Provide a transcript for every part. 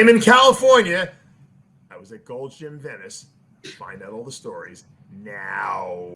I'm in California. I was at Gold's Gym Venice. Find out all the stories now.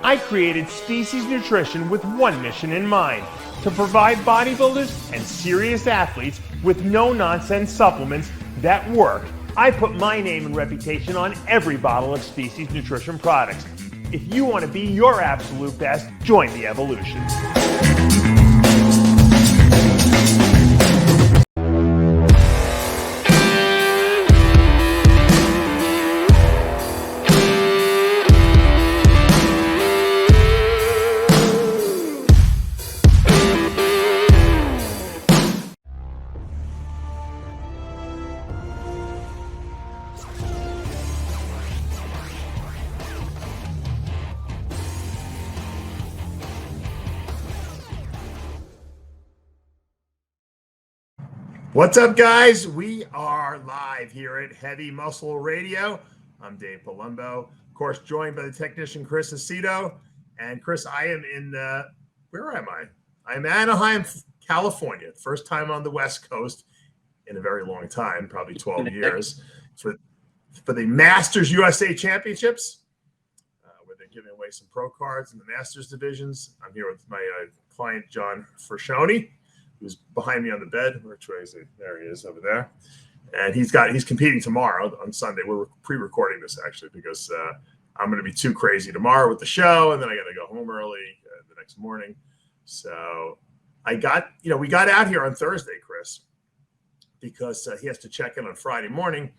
I created Species Nutrition with one mission in mind: to provide bodybuilders and serious athletes with no-nonsense supplements that work. I put my name and reputation on every bottle of Species Nutrition products. If you want to be your absolute best, join the evolution. What's up, guys? We are live here at Heavy Muscle Radio. I'm Dave Palumbo, of course, joined by the technician Chris Aceto. And Chris, I am in, where am I? I'm in Anaheim, California. First time on the West Coast in a very long time, probably 12 years, for the Masters USA Championships, where they're giving away some pro cards in the Masters divisions. I'm here with my client, John Frashoni, who's behind me on the bed. Which way is it? There he is over there. And he's competing tomorrow on Sunday. We're pre-recording this actually because I'm going to be too crazy tomorrow with the show, and then I got to go home early the next morning. So we got out here on Thursday, Chris, because he has to check in on Friday morning.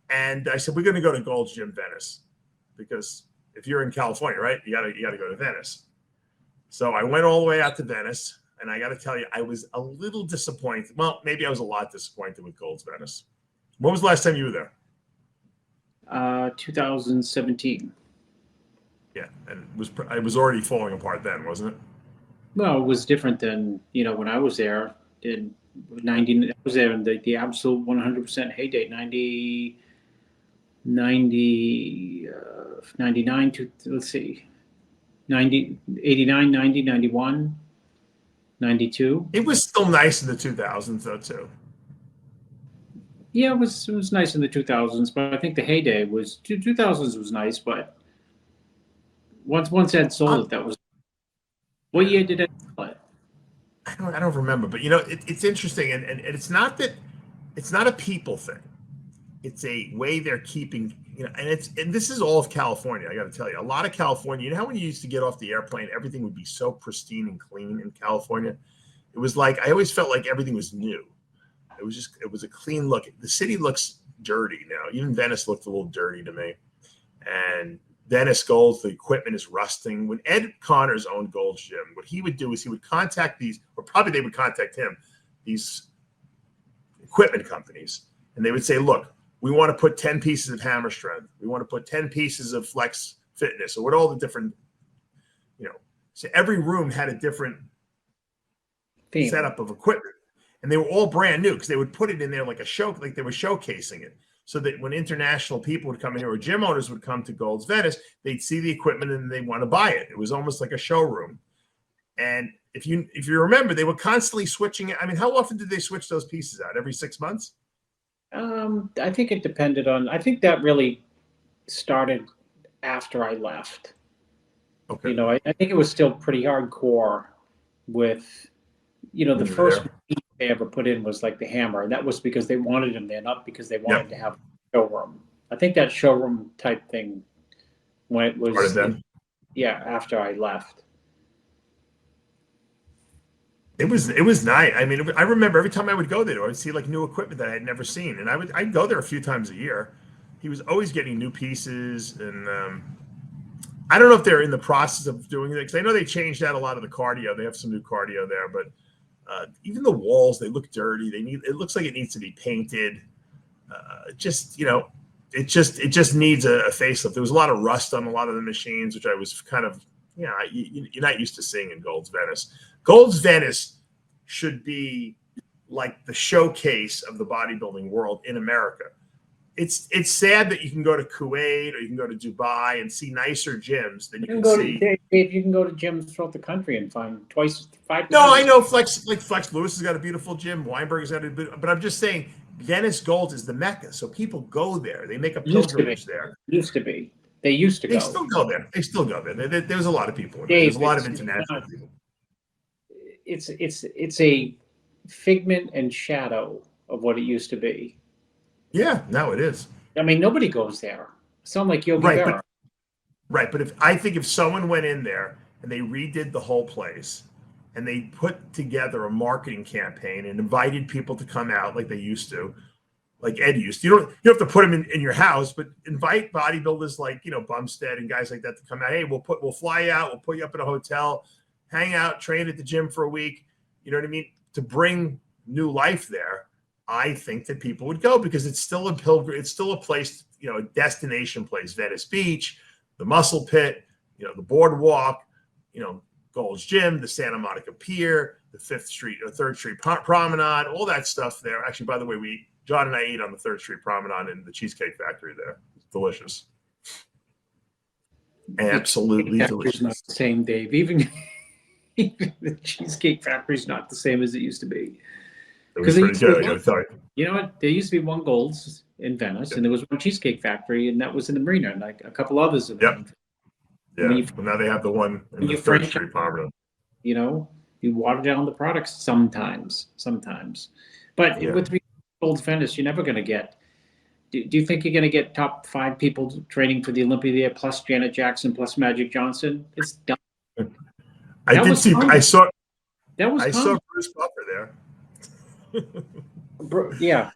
And I said, we're going to go to Gold's Gym Venice, because if you're in California, right, you got to go to Venice. So I went all the way out to Venice. And I got to tell you, I was a little disappointed. Well, maybe I was a lot disappointed with Gold's Venice. When was the last time you were there? 2017. Yeah, and it was already falling apart then, wasn't it? Well, it was different than when I was there in 90. I was there in the absolute 100% heyday, 99 to, let's see, 90, 89, 90, 91. 92. It was still nice in the 2000s, though, too. Yeah, it was nice in the 2000s, but I think the heyday was 2000s was nice. But once Ed sold it, that was. What year did Ed sell it? I don't remember, but it's interesting, and it's not a people thing. It's a way they're keeping, and this is all of California. I got to tell you, a lot of California. You know how when you used to get off the airplane, everything would be so pristine and clean in California. It was like I always felt like everything was new. It was a clean look. The city looks dirty now. Even Venice looked a little dirty to me. And Venice Gold's, the equipment is rusting. When Ed Connors owned Gold's Gym, what he would do is he would contact these, or probably they would contact him, these equipment companies, and they would say, look, we want to put 10 pieces of hammer strength. We want to put 10 pieces of flex fitness, or what all the different, so every room had a different setup of equipment. And they were all brand new because they would put it in there like a show, like they were showcasing it. So that when international people would come in here, or gym owners would come to Gold's Venice, they'd see the equipment and they want to buy it. It was almost like a showroom. And if you remember, they were constantly switching it. I mean, how often did they switch those pieces out? Every 6 months? I think it depended on. I think that really started after I left. Okay. I think it was still pretty hardcore with, the first piece they ever put in was like the hammer, and that was because they wanted him there, not because they wanted to have a showroom. I think that showroom type thing when it was after I left. It was nice. I mean, I remember every time I would go there, I would see like new equipment that I had never seen, and I'd go there a few times a year. He was always getting new pieces, and I don't know if they're in the process of doing it, because I know they changed out a lot of the cardio. They have some new cardio there, but even the walls, they look dirty. It looks like it needs to be painted. It just needs a facelift. There was a lot of rust on a lot of the machines, which I was kind of, you're not used to seeing in Gold's Venice. Gold's Venice should be like the showcase of the bodybuilding world in America. It's sad that you can go to Kuwait or you can go to Dubai and see nicer gyms than you can see. Dave, you can go to gyms throughout the country and find five. No, I know Flex Lewis has got a beautiful gym. Weinberg has got a beautiful, but I'm just saying Venice Gold is the Mecca, so people go there. They make a pilgrimage there. Used to be. They used to go. They still go there. They still go there. There's a lot of people. There's a lot of international people. It's a figment and shadow of what it used to be. Yeah, now it is. I mean, nobody goes there. Sound like Yogi Berra. But if someone went in there and they redid the whole place and they put together a marketing campaign and invited people to come out like they used to, like Ed used to, you don't have to put them in your house, but invite bodybuilders like, Bumstead and guys like that to come out. Hey, we'll fly you out. We'll put you up in a hotel, hang out, train at the gym for a week. You know what I mean? To bring new life there. I think that people would go because it's still a pilgrim. It's still a place, a destination place. Venice Beach, the Muscle Pit, the Boardwalk, Gold's Gym, the Santa Monica Pier, the 5th Street or 3rd Street Promenade, all that stuff there. Actually, by the way, John and I ate on the 3rd Street Promenade in the Cheesecake Factory there. It's delicious. Absolutely delicious. It's not the same, Dave. Even the Cheesecake Factory is not the same as it used to be. It was pretty good, I gotta tell you. You know what? There used to be one Gold's in Venice, and there was one Cheesecake Factory, and that was in the Marina, and like a couple others. Yeah. Well, now they have the one in the 3rd Street Promenade. You water down the products sometimes. But with Gold's Venice, you're never going to get. Do you think you're going to get top 5 people training for the Olympia there, plus Janet Jackson, plus Magic Johnson? It's done. I saw Bruce Buffer there. Yeah.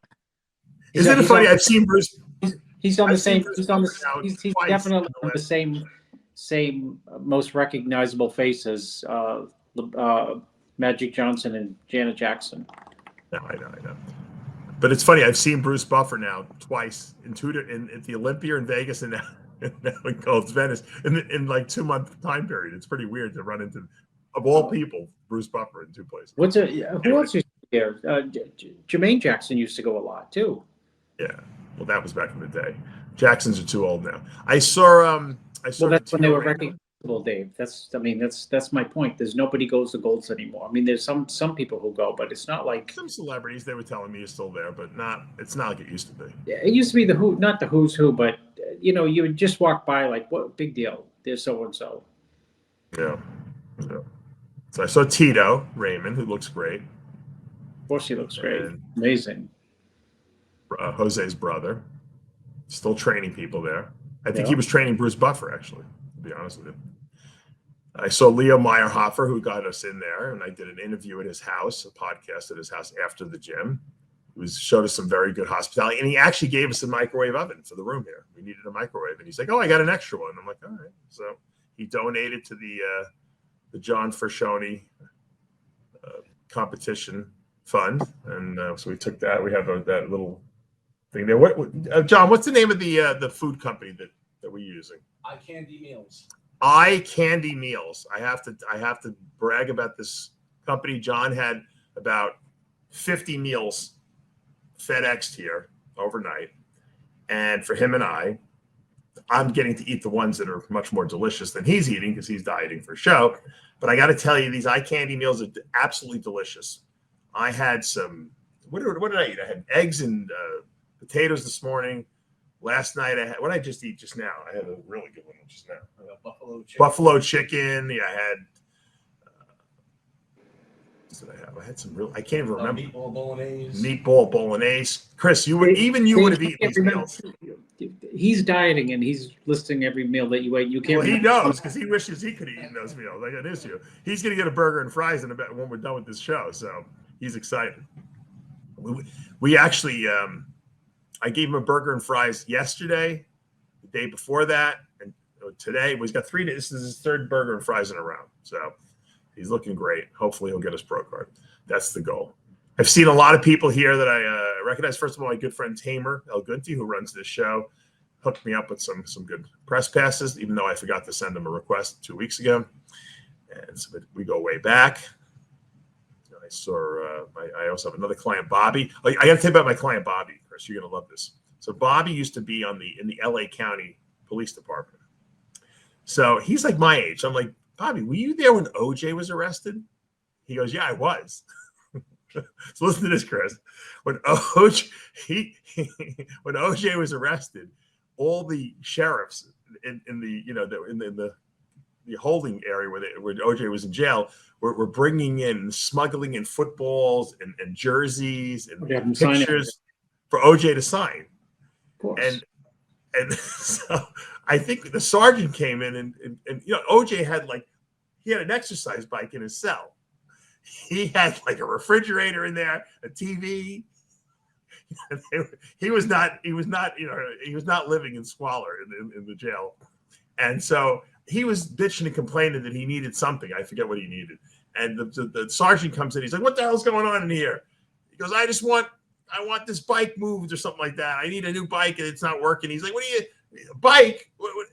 Isn't it funny? I've seen Bruce. He's on the same. He's definitely on the same most recognizable face as Magic Johnson and Janet Jackson. No, I know. But it's funny. I've seen Bruce Buffer now twice at the Olympia in Vegas and now in Gold's Venice in like 2-month time period. It's pretty weird to run into, of all people, Bruce Buffer in 2 places. Who else is there? Jermaine Jackson used to go a lot too. Yeah, well, that was back in the day. Jacksons are too old now. I saw. Well, that's when they were recognizable, Dave. That's my point. There's nobody goes to Golds anymore. I mean, there's some people who go, but it's not like some celebrities. They were telling me is still there, but it's not like it used to be. Yeah, it used to be not the who's who, but you would just walk by like, what big deal? There's so and so. Yeah. So I saw Tito Raymond, who looks great. Of course, he looks great. Amazing. Jose's brother, still training people there. I think he was training Bruce Buffer, actually, to be honest with you. I saw Leo Meyerhofer, who got us in there, and I did an interview at his house, a podcast at his house after the gym. He showed us some very good hospitality, and he actually gave us a microwave oven for the room here. We needed a microwave, and he's like, "Oh, I got an extra one." I'm like, "All right." So he donated to the John Frashoni competition fund, and so we took that. We have that little thing there. What John? What's the name of the food company that we're using? iCandy Meals. iCandy Meals. I have to brag about this company. John had about 50 meals FedExed here overnight, and for him and I'm getting to eat the ones that are much more delicious than he's eating because he's dieting for show. But I got to tell you, these iCandy meals are absolutely delicious. I had some. What did I eat? I had eggs and potatoes this morning. Last night I had, what did I just eat just now? I had a really good one just now. Buffalo chicken. Yeah, I had. What did I have? I had some real. I can't even remember. Meatball bolognese. Chris, you would have eaten these meals. He's dieting and he's listing every meal that you ate. You can't. Well, he knows because he wishes he could have eaten those meals. Like an issue. He's going to get a burger and fries in a bit when we're done with this show. So he's excited. We actually. I gave him a burger and fries yesterday, the day before that, and today, he's got 3 days. This is his 3rd burger and fries in a row. So he's looking great. Hopefully he'll get his pro card. That's the goal. I've seen a lot of people here that I recognize. First of all, my good friend Tamer El Guindy, who runs this show, hooked me up with some good press passes, even though I forgot to send him a request 2 weeks ago. And so we go way back. I saw I also have another client, Bobby. I got to tell you about my client, Bobby, Chris. You're gonna love this. So Bobby used to be in the LA County Police Department. So he's like my age. I'm like, Bobby, were you there when OJ was arrested? He goes, yeah, I was. So listen to this, Chris. When OJ was arrested, all the sheriffs in the holding area where OJ was in jail were bringing in, smuggling in footballs and jerseys and pictures for OJ to sign. Of course. And so I think the sergeant came in and OJ had he had an exercise bike in his cell. He had like a refrigerator in there, a TV. He was not living in squalor in the jail. And so he was bitching and complaining that he needed something. I forget what he needed. And the sergeant comes in. He's like, what the hell's going on in here? He goes, I want this bike moved or something like that. I need a new bike and it's not working. He's like, what are you, bike? What?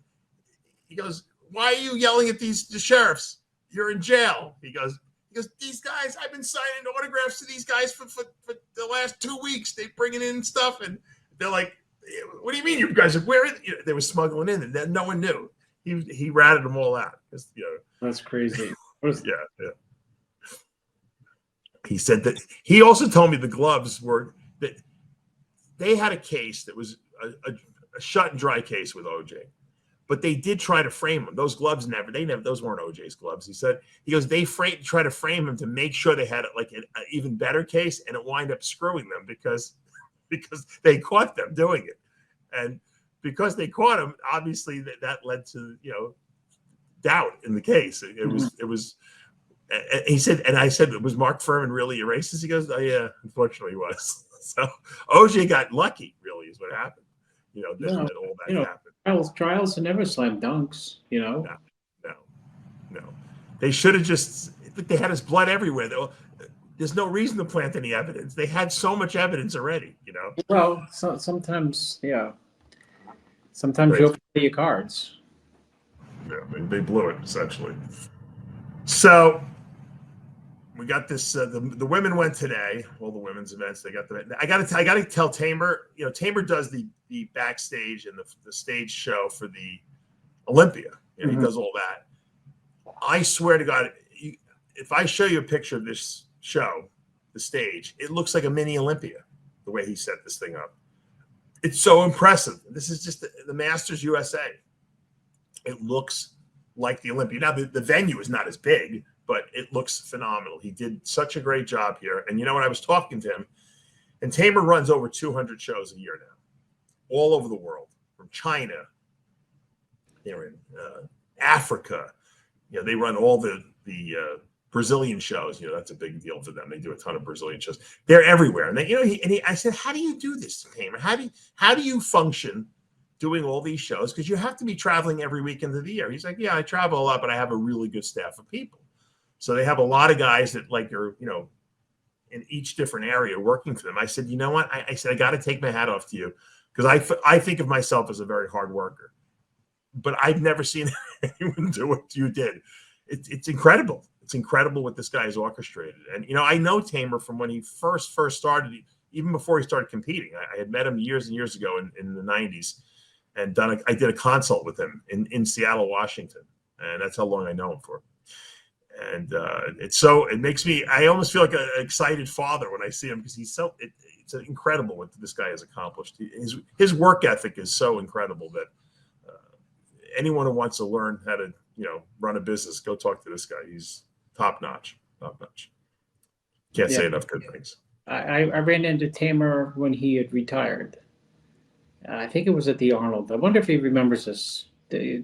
He goes, why are you yelling at the sheriffs? You're in jail. He goes, these guys, I've been signing autographs to these guys for the last 2 weeks. They bringing in stuff. And they're like, what do you mean you guys are wearing? They were smuggling in and no one knew. He ratted them all out. That's crazy. Yeah. He said that he also told me the gloves were that they had a case that was a shut and dry case with OJ, but they did try to frame him. Those gloves those weren't OJ's gloves. He goes, they try to frame him to make sure they had like an even better case, and it wind up screwing them because they caught them doing it, and because they caught him, obviously that led to doubt in the case. It was. He said, and I said, was Mark Furman really a racist? He goes, oh yeah, unfortunately he was. So OJ got lucky, really, is what happened. That all that happened. Trials are never slam dunks, No. They should have they had his blood everywhere. There's no reason to plant any evidence. They had so much evidence already, Well, sometimes, yeah. Sometimes you play your cards. Yeah, they blew it, essentially. So we got this. The women went today. All the women's events. They got I got to tell Tamer. Tamer does the backstage and the stage show for the Olympia. He does all that. I swear to God, if I show you a picture of this show, the stage, it looks like a mini Olympia. The way he set this thing up, it's so impressive. This is just the Masters USA. It looks like the Olympia. Now the venue is not as big, but it looks phenomenal. He did such a great job here. And when I was talking to him, and Tamer runs over 200 shows a year now, all over the world, from China, they're in Africa. They run all the Brazilian shows. That's a big deal for them. They do a ton of Brazilian shows. They're everywhere. And I said, how do you do this, Tamer? How do you function doing all these shows? Because you have to be traveling every weekend of the year. He's like, yeah, I travel a lot, but I have a really good staff of people. So they have a lot of guys that are, in each different area working for them. I said, you know what? I said, I got to take my hat off to you, because I think of myself as a very hard worker, but I've never seen anyone do what you did. It's incredible. It's incredible what this guy has orchestrated. And, I know Tamer from when he first started, even before he started competing. I had met him years and years ago in the 90s. And I did a consult with him in Seattle, Washington, and that's how long I know him for. And it makes me, I almost feel like an excited father when I see him, because it's incredible what this guy has accomplished. His work ethic is so incredible that anyone who wants to learn how to run a business, go talk to this guy. He's top notch. Can't say enough good things. I ran into Tamer when he had retired. I think it was at the Arnold. I wonder if he remembers this.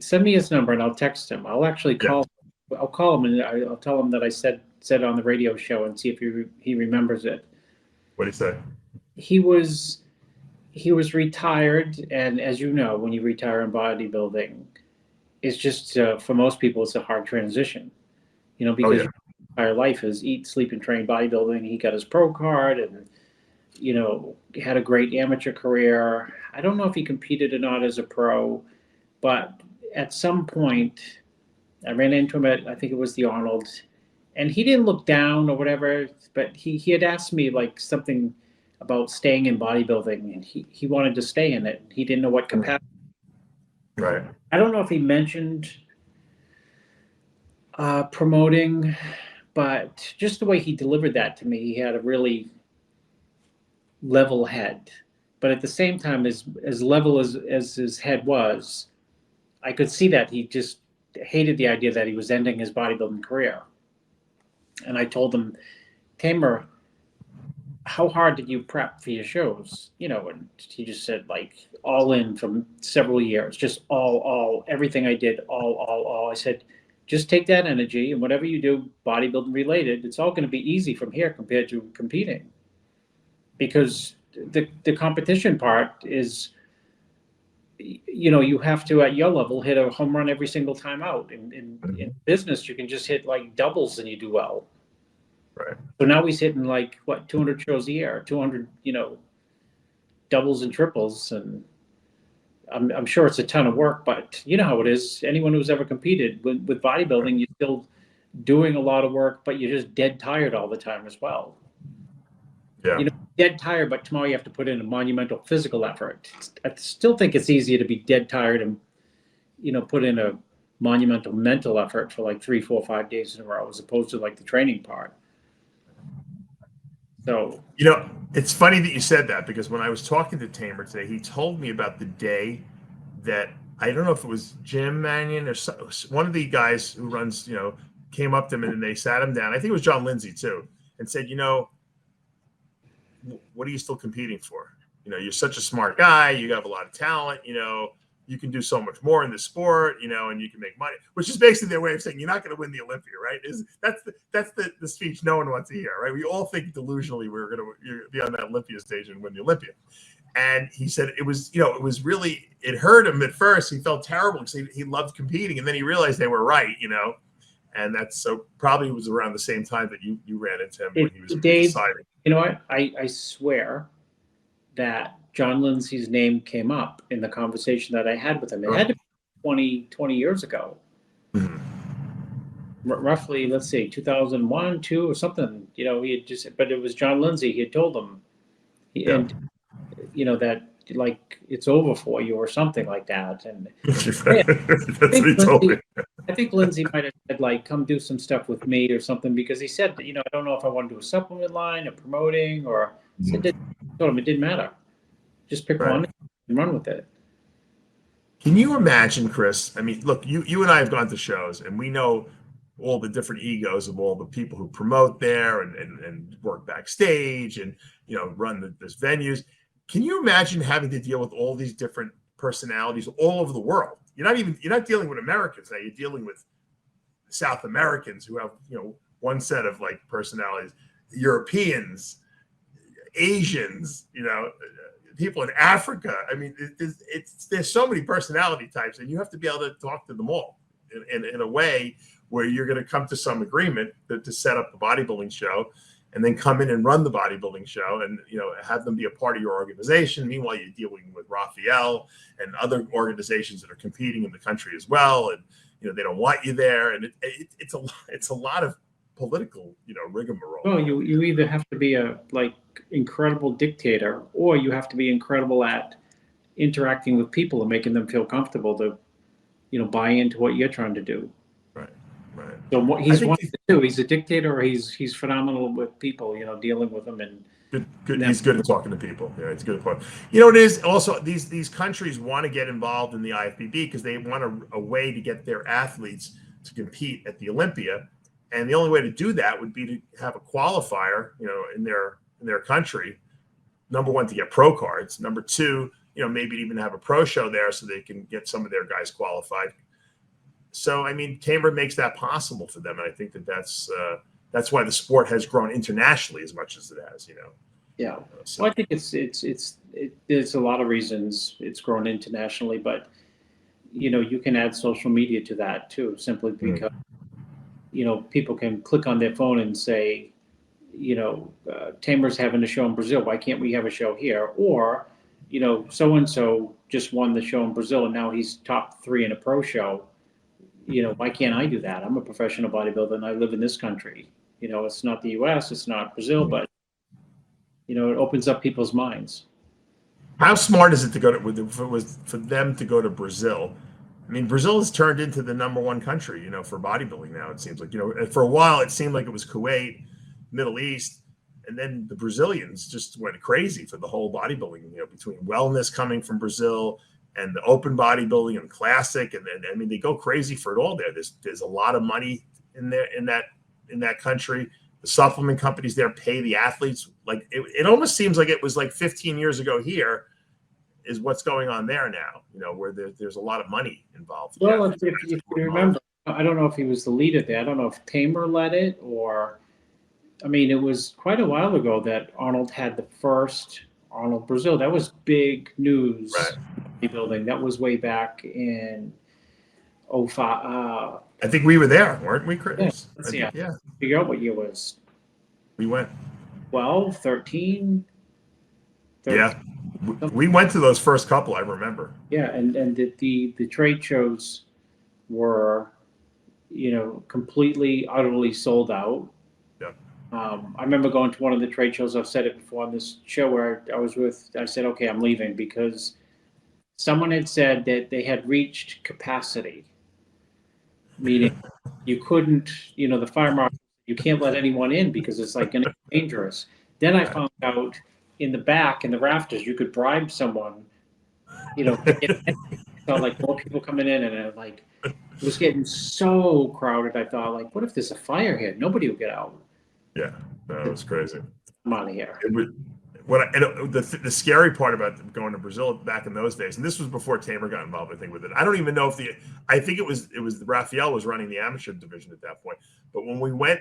Send me his number and I'll text him. I'll actually call. Yeah. I'll call him and I'll tell him that I said on the radio show, and see if he remembers it. What did he say? He was retired, and as you know, when you retire in bodybuilding, it's just for most people, it's a hard transition, because your entire life is eat, sleep, and train bodybuilding. He got his pro card and, had a great amateur career. I don't know if he competed or not as a pro, but at some point I ran into him at, I think it was the Arnold, and he didn't look down or whatever, but he had asked me like something about staying in bodybuilding, and he wanted to stay in it. He didn't know what capacity. Right. I don't know if he mentioned promoting, but just the way he delivered that to me, he had a really level head. But at the same time, as level as his head was, I could see that he just hated the idea that he was ending his bodybuilding career. And I told him, Tamer, how hard did you prep for your shows? And he just said, like, all in from several years, just all, everything I did, all. I said, just take that energy and whatever you do, bodybuilding related, it's all going to be easy from here compared to competing. Because the competition part is, you have to, at your level, hit a home run every single time out. In business, you can just hit like doubles and you do well. Right. So now he's hitting 200 shows a year, 200, doubles and triples. And I'm sure it's a ton of work, but you know how it is. Anyone who's ever competed with bodybuilding, you're still doing a lot of work, but you're just dead tired all the time as well. Yeah. Dead tired, but tomorrow you have to put in a monumental physical effort. I still think it's easier to be dead tired and, put in a monumental mental effort for 3, 4, 5 days in a row, as opposed to the training part. So, it's funny that you said that, because when I was talking to Tamer today, he told me about the day that, I don't know if it was Jim Mannion or one of the guys who runs, came up to him and they sat him down. I think it was John Lindsay too, and said, what are you still competing for? You're such a smart guy. You have a lot of talent. You can do so much more in this sport, and you can make money, which is basically their way of saying you're not going to win the Olympia, right? That's the speech no one wants to hear, right? We all think delusionally we're going to be on that Olympia stage and win the Olympia. And he said it was really, it hurt him at first. He felt terrible because he loved competing, and then he realized they were right, and that's so probably was around the same time that you ran into him when he was deciding. You know what? I swear that John Lindsay's name came up in the conversation that I had with him. It had to be 20 years ago. Mm-hmm. Roughly, let's see, 2001, 2 or something. He had but it was John Lindsay. He had told him, and that it's over for you or something like that. And that's what he told me. I think Lindsay might have said, come do some stuff with me or something, because he said, I don't know if I want to do a supplement line or promoting, or I told him it didn't matter. Just pick one and run with it. Can you imagine, Chris? I mean, look, you and I have gone to shows, and we know all the different egos of all the people who promote there and work backstage and, run this venues. Can you imagine having to deal with all these different personalities all over the world? You're not dealing with Americans now. You're dealing with South Americans who have, one set of personalities, Europeans, Asians, people in Africa. I mean, there's so many personality types, and you have to be able to talk to them all in a way where you're going to come to some agreement to set up the bodybuilding show, and then come in and run the bodybuilding show, and have them be a part of your organization. Meanwhile, you're dealing with Raphael and other organizations that are competing in the country as well, and they don't want you there, and it's a lot of political rigmarole. Well, you either have to be a incredible dictator, or you have to be incredible at interacting with people and making them feel comfortable to buy into what you're trying to do. Right. So what he's one to do. He's a dictator, or he's phenomenal with people, dealing with them, and good. He's good at talking to people. Yeah, it's good at talking. It is also these countries want to get involved in the IFBB because they want a way to get their athletes to compete at the Olympia, and the only way to do that would be to have a qualifier, in their country. Number one, to get pro cards. Number two, maybe even have a pro show there so they can get some of their guys qualified. So, I mean, Tamer makes that possible for them, and I think that's why the sport has grown internationally as much as it has. Yeah. So. Well, I think it's there's a lot of reasons it's grown internationally, but you can add social media to that too, simply because, people can click on their phone and say, Tamer's having a show in Brazil. Why can't we have a show here? Or, so-and-so just won the show in Brazil and now he's top 3 in a pro show. Why can't I do that? I'm a professional bodybuilder and I live in this country. It's not the US, it's not Brazil, but, it opens up people's minds. How smart is it to go to, if it was for them to go to Brazil? I mean, Brazil has turned into the #1 country, for bodybuilding now. It seems like, for a while it seemed like it was Kuwait, Middle East, and then the Brazilians just went crazy for the whole bodybuilding, between wellness coming from Brazil and the open bodybuilding and classic. And then, I mean, they go crazy for it all there. There's a lot of money in there, in that country. The supplement companies there pay the athletes. Like it almost seems like it was like 15 years ago here is what's going on there now, where there's a lot of money involved. Well, if you remember, I don't know if he was the leader there. I don't know if Tamer led it or, I mean, it was quite a while ago that Arnold had the first Arnold Brazil. That was big news. Right. Bodybuilding. That was way back in 2005. I think we were there, weren't we, Chris? Yeah. Figure out what year was. We went. 12, 13. Yeah. We went to those first couple, I remember. Yeah, and the trade shows were, completely, utterly sold out. Yeah. I remember going to one of the trade shows. I've said it before on this show where I said, okay, I'm leaving because someone had said that they had reached capacity, meaning you couldn't, the fire marshal, you can't let anyone in because it's like dangerous. Then I found out in the back, in the rafters, you could bribe someone, to get in. So like more people coming in, and it was getting so crowded. I thought, like, what if there's a fire here? Nobody will get out. Yeah, that was crazy. I'm out of here. The scary part about going to Brazil back in those days, and this was before Tamer got involved, I think, with it. I don't even know if I think it was Raphael was running the amateur division at that point. But when we went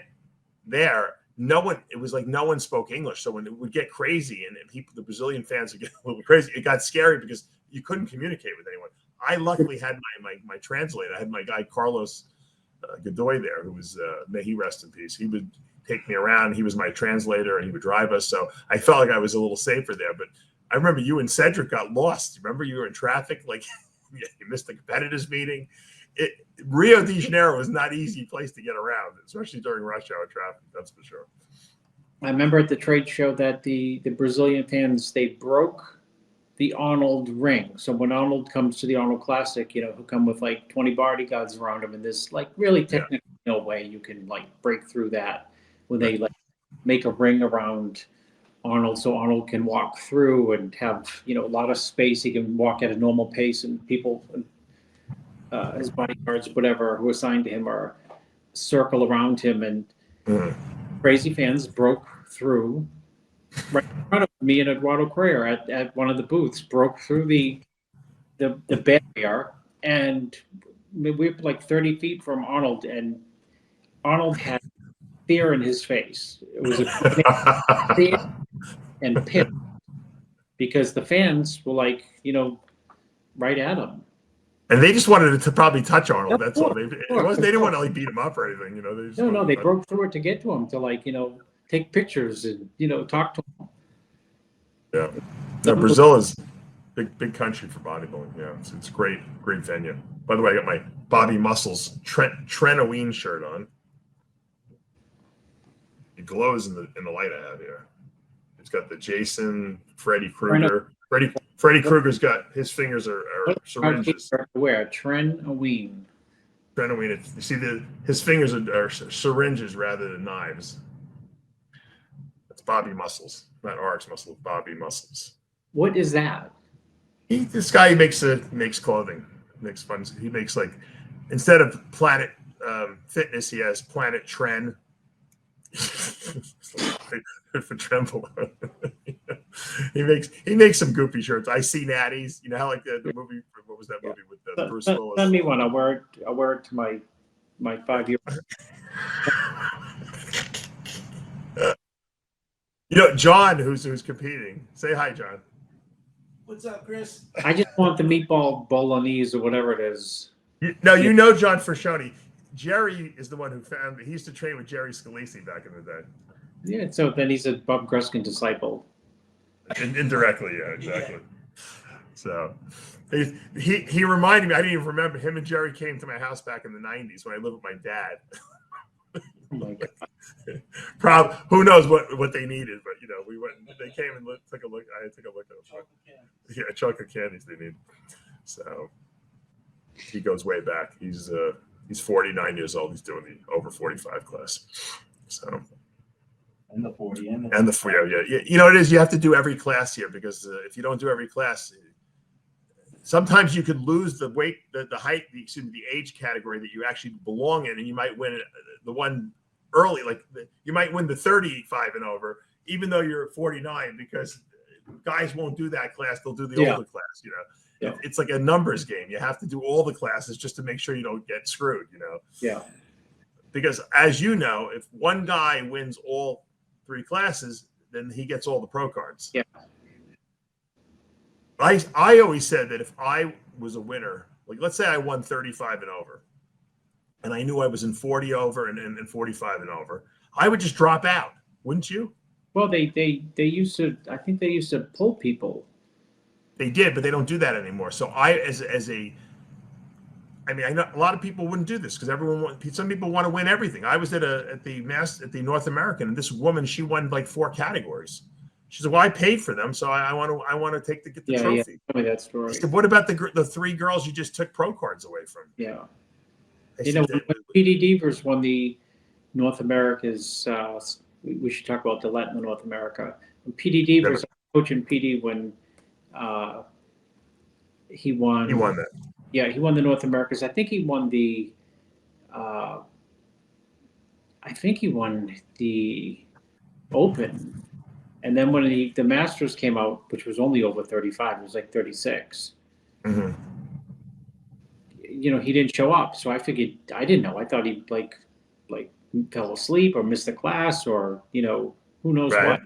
there, it was like no one spoke English. So when it would get crazy and the Brazilian fans would get a little crazy, it got scary because you couldn't communicate with anyone. I luckily had my translator. I had my guy Carlos Godoy there, who was may he rest in peace. He would take me around. He was my translator and he would drive us. So I felt like I was a little safer there. But I remember you and Cedric got lost. Remember you were in traffic, like you missed the competitors meeting. Rio de Janeiro is not an easy place to get around, especially during rush hour traffic. That's for sure. I remember at the trade show that the Brazilian fans, they broke the Arnold ring. So when Arnold comes to the Arnold Classic, he'll come with like 20 bodyguards around him, and there's like really technically no way you can like break through that when they like make a ring around Arnold so Arnold can walk through and have a lot of space. He can walk at a normal pace, and people, his bodyguards, whatever, who assigned to him, are circle around him, and crazy fans broke through right in front of me and Eduardo Correa at one of the booths, broke through the barrier, and we were like 30 feet from Arnold, and Arnold had fear in his face. It was a fear and pit because the fans were like, right at him. And they just wanted to probably touch Arnold. That's all. They didn't want to like beat him up or anything. They broke through it to get to him, to like, take pictures and, talk to him. Yeah. No, Brazil is big country for bodybuilding. Yeah. It's great venue. By the way, I got my Bobby Muscles Trenoween shirt on. It glows in the light I have here. It's got the Jason, Freddy Krueger. Freddy Krueger's got his fingers are syringes. Where? Trenoween. You see his fingers are syringes rather than knives. That's Bobby Muscles, not RX Muscle. Bobby Muscles. What is that? This guy makes clothing. He makes like, instead of Planet Fitness, he has Planet Tren. For Tremble. he makes some goofy shirts. I see Natties. You know how like the movie, what was that movie with Bruce Willis? Send me one. I'll wear it to my 5-year. John, who's competing. Say hi, John. What's up, Chris? I just want the meatball bolognese or whatever it is. No, you know John Frascione. Jerry is the one who found. He used to train with Jerry Scalisi back in the day. Yeah, so then he's a Bob Gruskin disciple. Indirectly, yeah, exactly. So he reminded me. I didn't even remember him and Jerry came to my house back in the '90s when I lived with my dad. Oh my God. Probably, who knows what they needed, but we went. They came and took a look. I took a look at them. Yeah, chocolate candies they need. So he goes way back. He's 49 years old. He's doing the over 45 class. So. And the 40 and the 40, yeah. You know what it is? You have to do every class here because if you don't do every class, sometimes you could lose the weight, the height, the age category that you actually belong in, and you might win the one early, you might win the 35 and over, even though you're 49, because guys won't do that class; they'll do the older class. Yeah. It's like a numbers game. You have to do all the classes just to make sure you don't get screwed. Yeah. Because as you know, if one guy wins all 3 classes, then he gets all the pro cards. Yeah. I always said that if I was a winner, like let's say I won 35 and over, and I knew I was in 40 over and 45 and over, I would just drop out, wouldn't you? Well, they used to. I think they used to pull people. They did, but they don't do that anymore. So I know a lot of people wouldn't do this because some people want to win everything. I was at the North American, and this woman, she won like 4 categories. She said, "Well, I paid for them, so I want to get the trophy." Yeah, tell me that story. I said, "What about the 3 girls you just took pro cards away from?" Yeah, when PD Devers won the North America's, we should talk about Dillett in the North America. When PD Devers coaching PD when he won. He won that. Yeah, he won the North Americas. I think he won the Open. And then when the Masters came out, which was only over 35, it was like 36. Mm-hmm. He didn't show up. So I figured, I didn't know. I thought he like fell asleep or missed the class or, who knows what.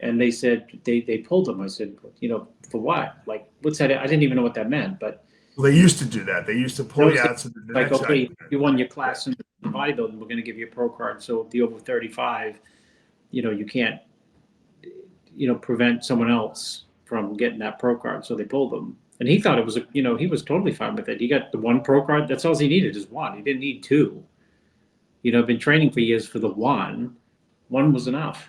And they said, they pulled him. I said, for what? Like, what's that? I didn't even know what that meant, but. Well, they used to do that. They used to pull you out. So like, okay, you won your class in bodybuilding, we're going to give you a pro card. So the over 35, you can't, prevent someone else from getting that pro card. So they pulled him. And he thought it was, he was totally fine with it. He got the 1 pro card. That's all he needed is 1. He didn't need 2. I've been training for years for the 1. 1 was enough.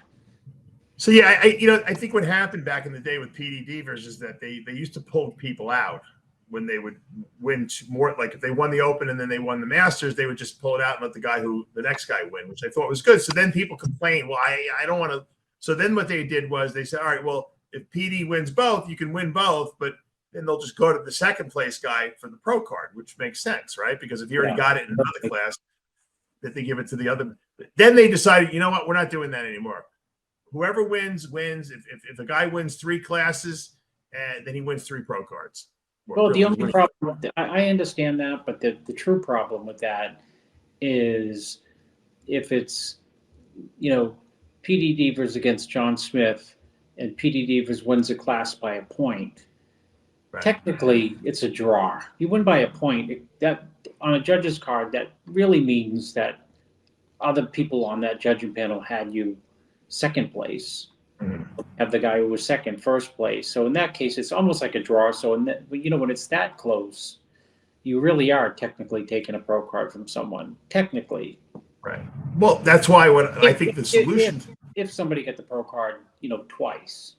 So yeah, I think what happened back in the day with PD Devers is that they used to pull people out when they would win more. Like if they won the Open and then they won the Masters, they would just pull it out and let the next guy win, which I thought was good. So then people complained, well, I don't want to. So then what they did was they said, all right, well, if PD wins both, you can win both, but then they'll just go to the second place guy for the pro card, which makes sense, right? Because if you already got it in another class, that they give it to the other. Then they decided, you know what, we're not doing that anymore. Whoever wins. If a guy wins 3 classes, then he wins 3 pro cards. Well, the only problem, I understand that, but the true problem with that is if it's, PD Devers against John Smith and PD Devers wins a class by a point, technically it's a draw. You win by a point. That on a judge's card, that really means that other people on that judging panel had you second place. Mm-hmm. Have the guy who was second, first place. So in that case, it's almost like a draw. So when it's that close, you really are technically taking a pro card from someone. Technically, right? Well, that's why I think the solution. If somebody get the pro card, twice.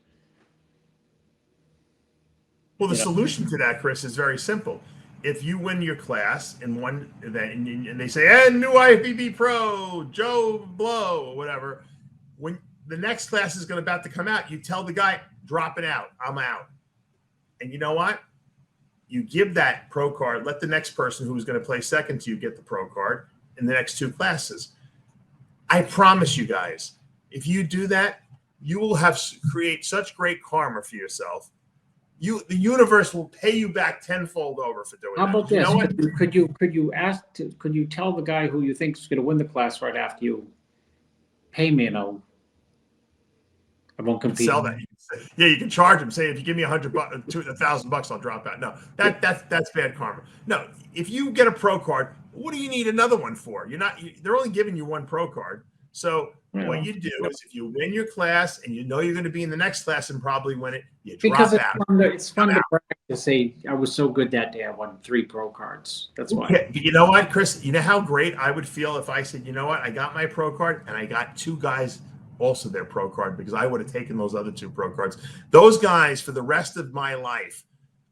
Well, the solution to that, Chris, is very simple. If you win your class in one event and they say, "And new IFBB pro Joe Blow," or whatever, when the next class is about to come out, you tell the guy, drop it out. I'm out. And you know what? You give that pro card, let the next person who's going to play second to you get the pro card in the next 2 classes. I promise you guys, if you do that, you will create such great karma for yourself. The universe will pay you back tenfold over for doing that. How about this? Could you tell the guy who you think is going to win the class right after you, pay me, I won't You can compete. sell that. You can say, yeah, you can charge them. Say if you give me $1,000, I'll drop out. No, that's bad karma. No, if you get a pro card, what do you need another one for? They're only giving you one pro card. So what you do is if you win your class and you know you're going to be in the next class and probably win it, you drop out. It's fun to brag to say I was so good that day. I won 3 pro cards. That's why. Yeah, you know what, Chris? You know how great I would feel if I said, you know what, I got my pro card and I got 2 guys also their pro card, because I would have taken those other 2 pro cards. Those guys for the rest of my life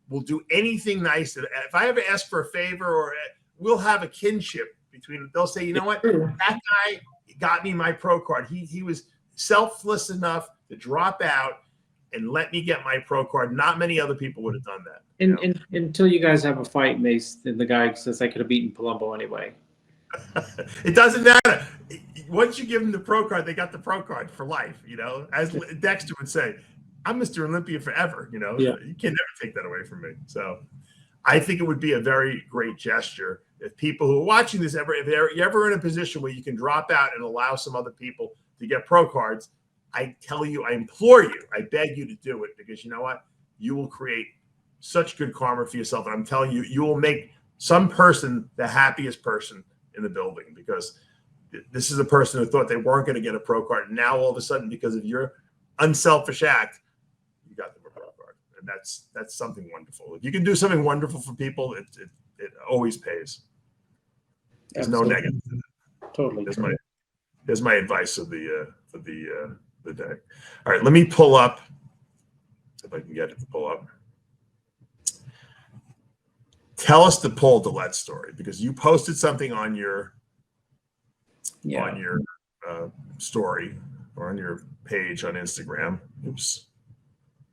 will do anything nice. If I ever ask for a favor, or we'll have a kinship between, they'll say, you know what, that guy got me my pro card. He was selfless enough to drop out and let me get my pro card. Not many other people would have done that. Until you guys have a fight, and the guy says I could have beaten Palumbo anyway. It doesn't matter. Once you give them the pro card, they got the pro card for life. As Dexter would say, I'm Mr. Olympia forever. You can never take that away from me. So I think it would be a very great gesture if people who are watching this if you're ever in a position where you can drop out and allow some other people to get pro cards. I tell you, I implore you, I beg you to do it, because you know what? You will create such good karma for yourself. And I'm telling you, you will make some person the happiest person in the building, because this is a person who thought they weren't going to get a pro card. And now all of a sudden, because of your unselfish act, you got them a pro card. And that's something wonderful. If you can do something wonderful for people, it always pays. There's no negative. Totally. There's my advice of the day. All right, let me pull up, if I can get it to pull up. Tell us the Paul Dillett story, because you posted something on your story, or on your page on Instagram. Oops,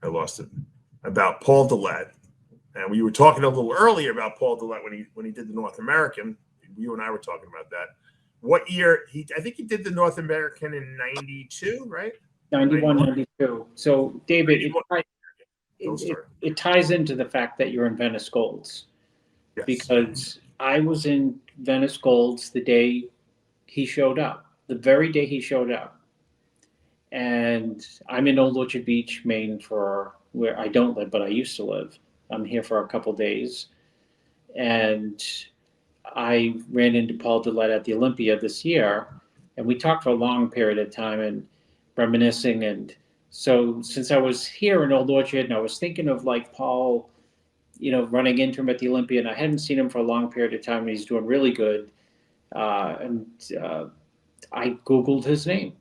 I lost it. About Paul Dillett, and we were talking a little earlier about Paul Dillett when he did the North American. You and I were talking about that. What year? I think he did the North American in 92, right? 91, 92. So, David, it ties into the fact that you're in Venice Golds. Yes. Because I was in Venice Golds the day he showed up, the very day he showed up. And I'm in Old Orchard Beach, Maine, for where I don't live, but I used to live. I'm here for a couple days. And I ran into Paul Dillett at the Olympia this year, and we talked for a long period of time and reminiscing. And so since I was here in Old Orchard and I was thinking of like Paul, running into him at the Olympia, and I hadn't seen him for a long period of time, and he's doing really good. I Googled his name.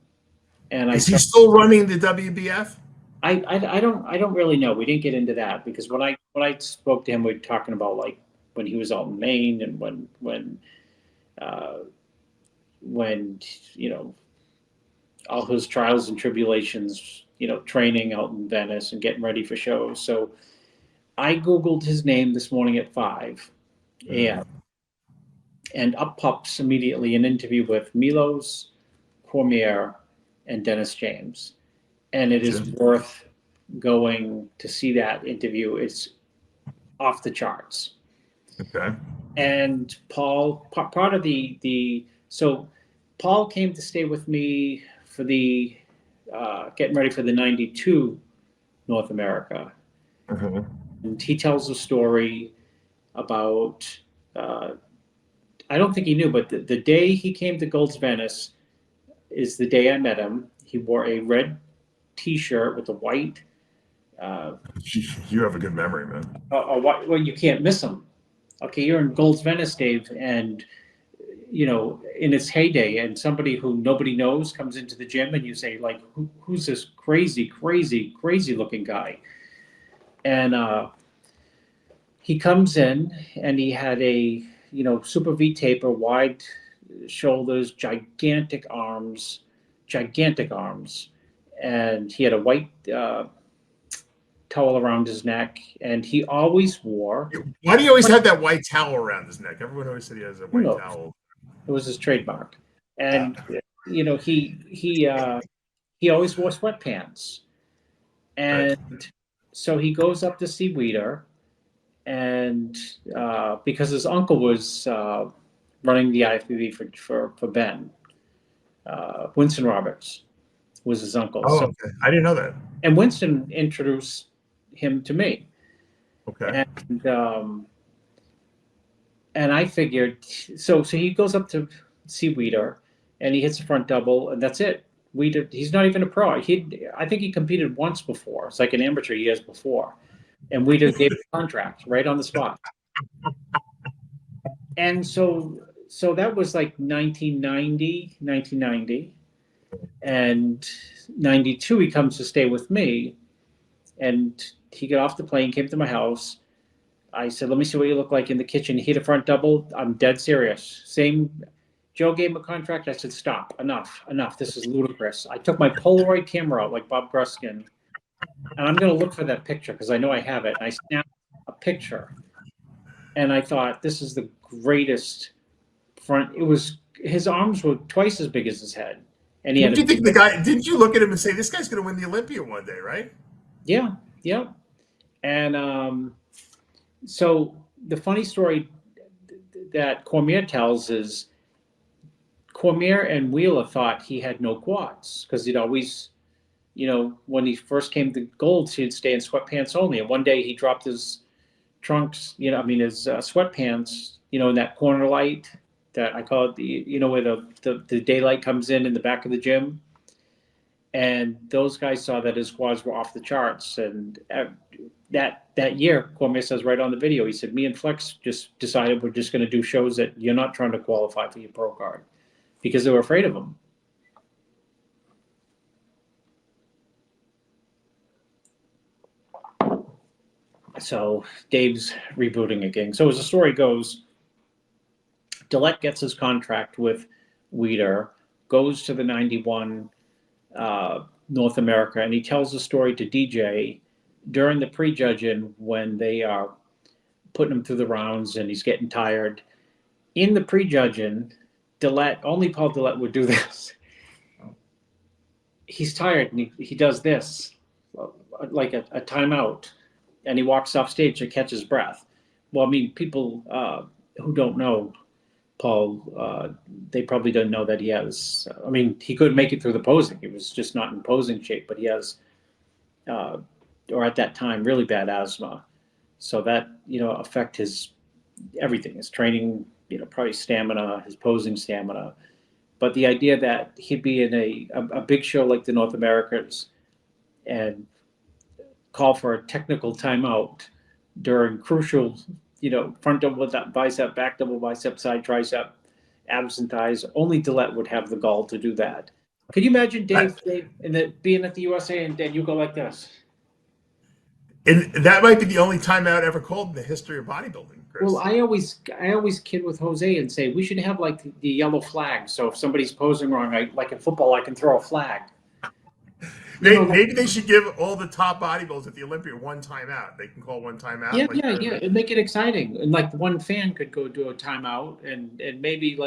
And is he still running the WBF? I don't really know. We didn't get into that, because when I spoke to him, we were talking about like when he was out in Maine, and when all his trials and tribulations, training out in Venice and getting ready for shows. So I Googled his name this morning at 5 a.m. and up pops immediately an interview with Milos, Cormier, and Dennis James. And it is worth going to see that interview. It's off the charts. Okay. And Paul, part of so Paul came to stay with me for the getting ready for the 92 North America. Uh-huh. And he tells a story about, I don't think he knew, but the day he came to Gold's Venice is the day I met him. He wore a red T-shirt with a white. You have a good memory, man. Well, you can't miss him. Okay, you're in Gold's Venice, Dave, and in its heyday, and somebody who nobody knows comes into the gym, and you say, like, who's this crazy looking guy? And he comes in, and he had a super V taper, wide shoulders, gigantic arms, and he had a white towel around his neck, and he always wore. Why do you always have that white towel around his neck? Everyone always said he has a white towel. It was his trademark, and he always wore sweatpants, and so he goes up to see Weeder, and because his uncle was running the IFBB for Ben, Winston Roberts, was his uncle. Oh, So, okay. I didn't know that. and Winston introduced him to me. Okay. And I figured, so he goes up to see Weider, and he hits the front double, and that's it. Weider, he's not even a pro. I think he competed once before. It's like an amateur years before. And Weider gave him a contract right on the spot. And so that was like 1990. And 92, he comes to stay with me. And he got off the plane, came to my house. I said, let me see what you look like in the kitchen. He hit a front double. I'm dead serious. Joe gave him a contract. I said, stop, enough. This is ludicrous. I took my Polaroid camera out like Bob Gruskin, and I'm going to look for that picture because I know I have it. And I snapped a picture, and I thought, this is the greatest front. His arms were twice as big as his head. And he didn't you look at him and say, this guy's going to win the Olympia one day, right? Yeah. And so the funny story that Cormier tells is Cormier and Wheeler thought he had no quads because he'd always, when he first came to Golds, he'd stay in sweatpants only. And one day he dropped his trunks, his sweatpants, in that corner light that I call it where the daylight comes in the back of the gym. And those guys saw that his quads were off the charts. And that year, Cormier says right on the video, he said, me and Flex just decided we're just going to do shows that you're not trying to qualify for your pro card because they were afraid of him. So Dave's rebooting again. So as the story goes, Dillett gets his contract with Weider, goes to the 91 North America, and he tells the story to DJ during the prejudging when they are putting him through the rounds and he's getting tired. In the prejudging, only Paul Dillett would do this. He's tired and he does this, like a timeout, and he walks off stage to catch his breath. Well, I mean, people who don't know Paul, they probably don't know that he has, he could make it through the posing. He was just not in posing shape, but he has, or at that time, really bad asthma. So that, affect his everything, his training, probably stamina, his posing stamina. But the idea that he'd be in a big show like the North Americas and call for a technical timeout during crucial, front double bicep, back double bicep, side tricep, abs and thighs. Only Dillett would have the gall to do that. Could you imagine Dave being at the USA and then you go like this? And that might be the only timeout ever called in the history of bodybuilding, Chris. Well, I always kid with Jose and say we should have like the yellow flag. So if somebody's posing wrong, like in football, I can throw a flag. Maybe they should give all the top bodybuilders at the Olympia one timeout. They can call one timeout. Yeah. And make it exciting. And like one fan could go do a timeout and maybe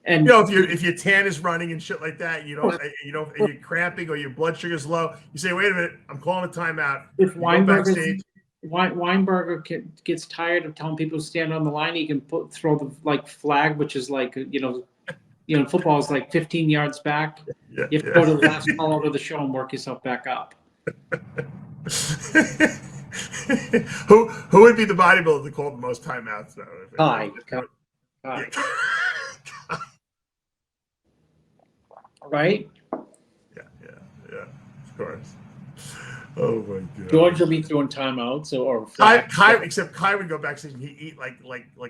and if your tan is running and shit like that, and you're cramping or your blood sugar's low, you say, wait a minute, I'm calling a timeout. If Weinberger gets tired of telling people to stand on the line, he can throw the flag, which is football is 15 yards back. You have to go to the last call out of the show and work yourself back up. Who would be the bodybuilder that called the most timeouts though? Hi. Right? Yeah, of course. Oh my God. George will be throwing timeouts except Kai would go backstage and he'd eat like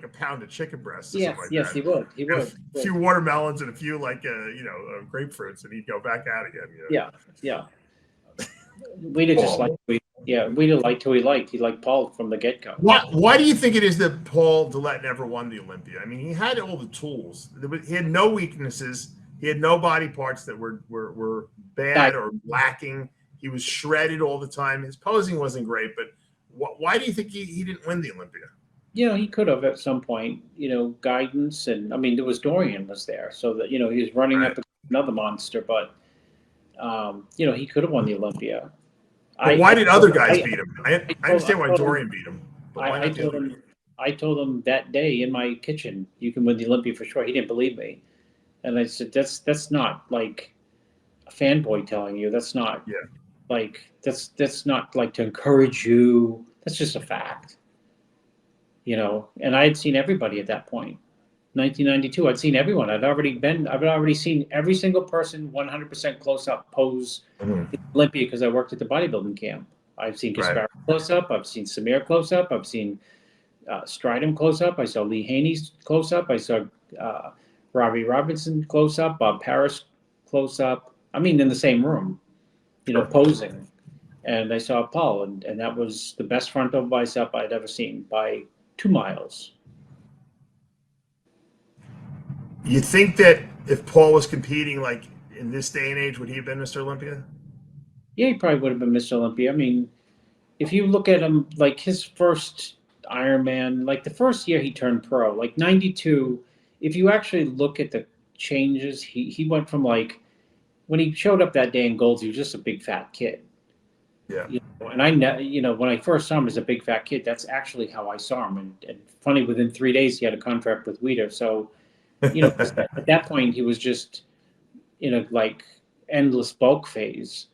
a pound of chicken breasts. Yes, he would. A few watermelons and a few grapefruits, and he'd go back out again. Yeah. We did just we did like who he liked. He liked Paul from the get go. Why do you think it is that Paul Dillett never won the Olympia? I mean, he had all the tools. He had no weaknesses. He had no body parts that were bad or lacking. He was shredded all the time. His posing wasn't great, but why do you think he didn't win the Olympia? He could have at some point, guidance. And there was Dorian was there. So that, he was running up another monster, but, he could have won the Olympia. But why did other guys beat him? I understand why Dorian beat him. But I told him that day in my kitchen, you can win the Olympia for sure. He didn't believe me. And I said, that's not a fanboy telling you. That's not Yeah. like that's not like to encourage you. That's just a fact. And I had seen everybody at that point. 1992, I'd seen everyone. I've already seen every single person 100% close up pose Mhm. in Olympia because I worked at the bodybuilding camp. I've seen Right. Kaspar close up. I've seen Samir close up. I've seen Stridham close up. I saw Lee Haney's close up. I saw Robbie Robinson close up. Bob Parris close up. I mean, in the same room, Sure. posing. And I saw Paul, and that was the best frontal bicep I'd ever seen by 2 miles. You think that if Paul was competing like in this day and age, would he have been Mr. Olympia? Yeah, he probably would have been Mr. Olympia. I mean, if you look at him, like his first Ironman, like the first year he turned pro, like 92, if you actually look at the changes, he went from like, when he showed up that day in Golds, he was just a big fat kid. Yeah. And when I first saw him as a big fat kid, that's actually how I saw him. And funny, within 3 days, he had a contract with Weider. So, at that point, he was just in a like endless bulk phase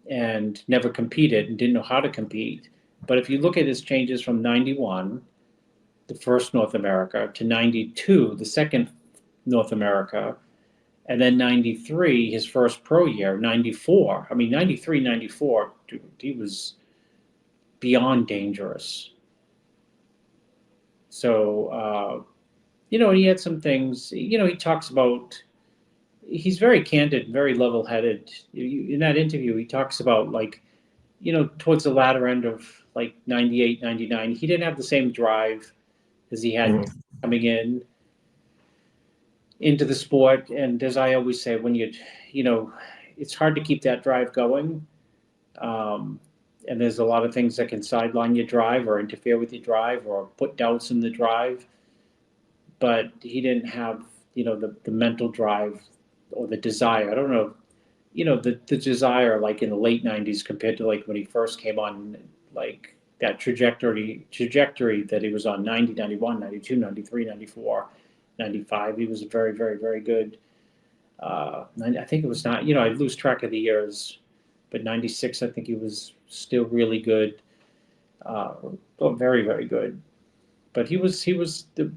and never competed and didn't know how to compete. But if you look at his changes from 91, the first North America, to 92, the second North America, and then 93, his first pro year, 94. I mean, 93, 94, dude, he was beyond dangerous. So, he had some things, he talks about, he's very candid, very level-headed. In that interview, he talks about like, towards the latter end of like 98, 99, he didn't have the same drive as he had coming into the sport. And as I always say, when it's hard to keep that drive going. And there's a lot of things that can sideline your drive or interfere with your drive or put doubts in the drive. But he didn't have, the mental drive or the desire. I don't know, the desire like in the late 90s compared to like when he first came on, like that trajectory that he was on 90, 91, 92, 93, 94, 95. He was very, very, very good. I think it was not, I lose track of the years, but 96, I think he was still really good. Very, very good. But he was the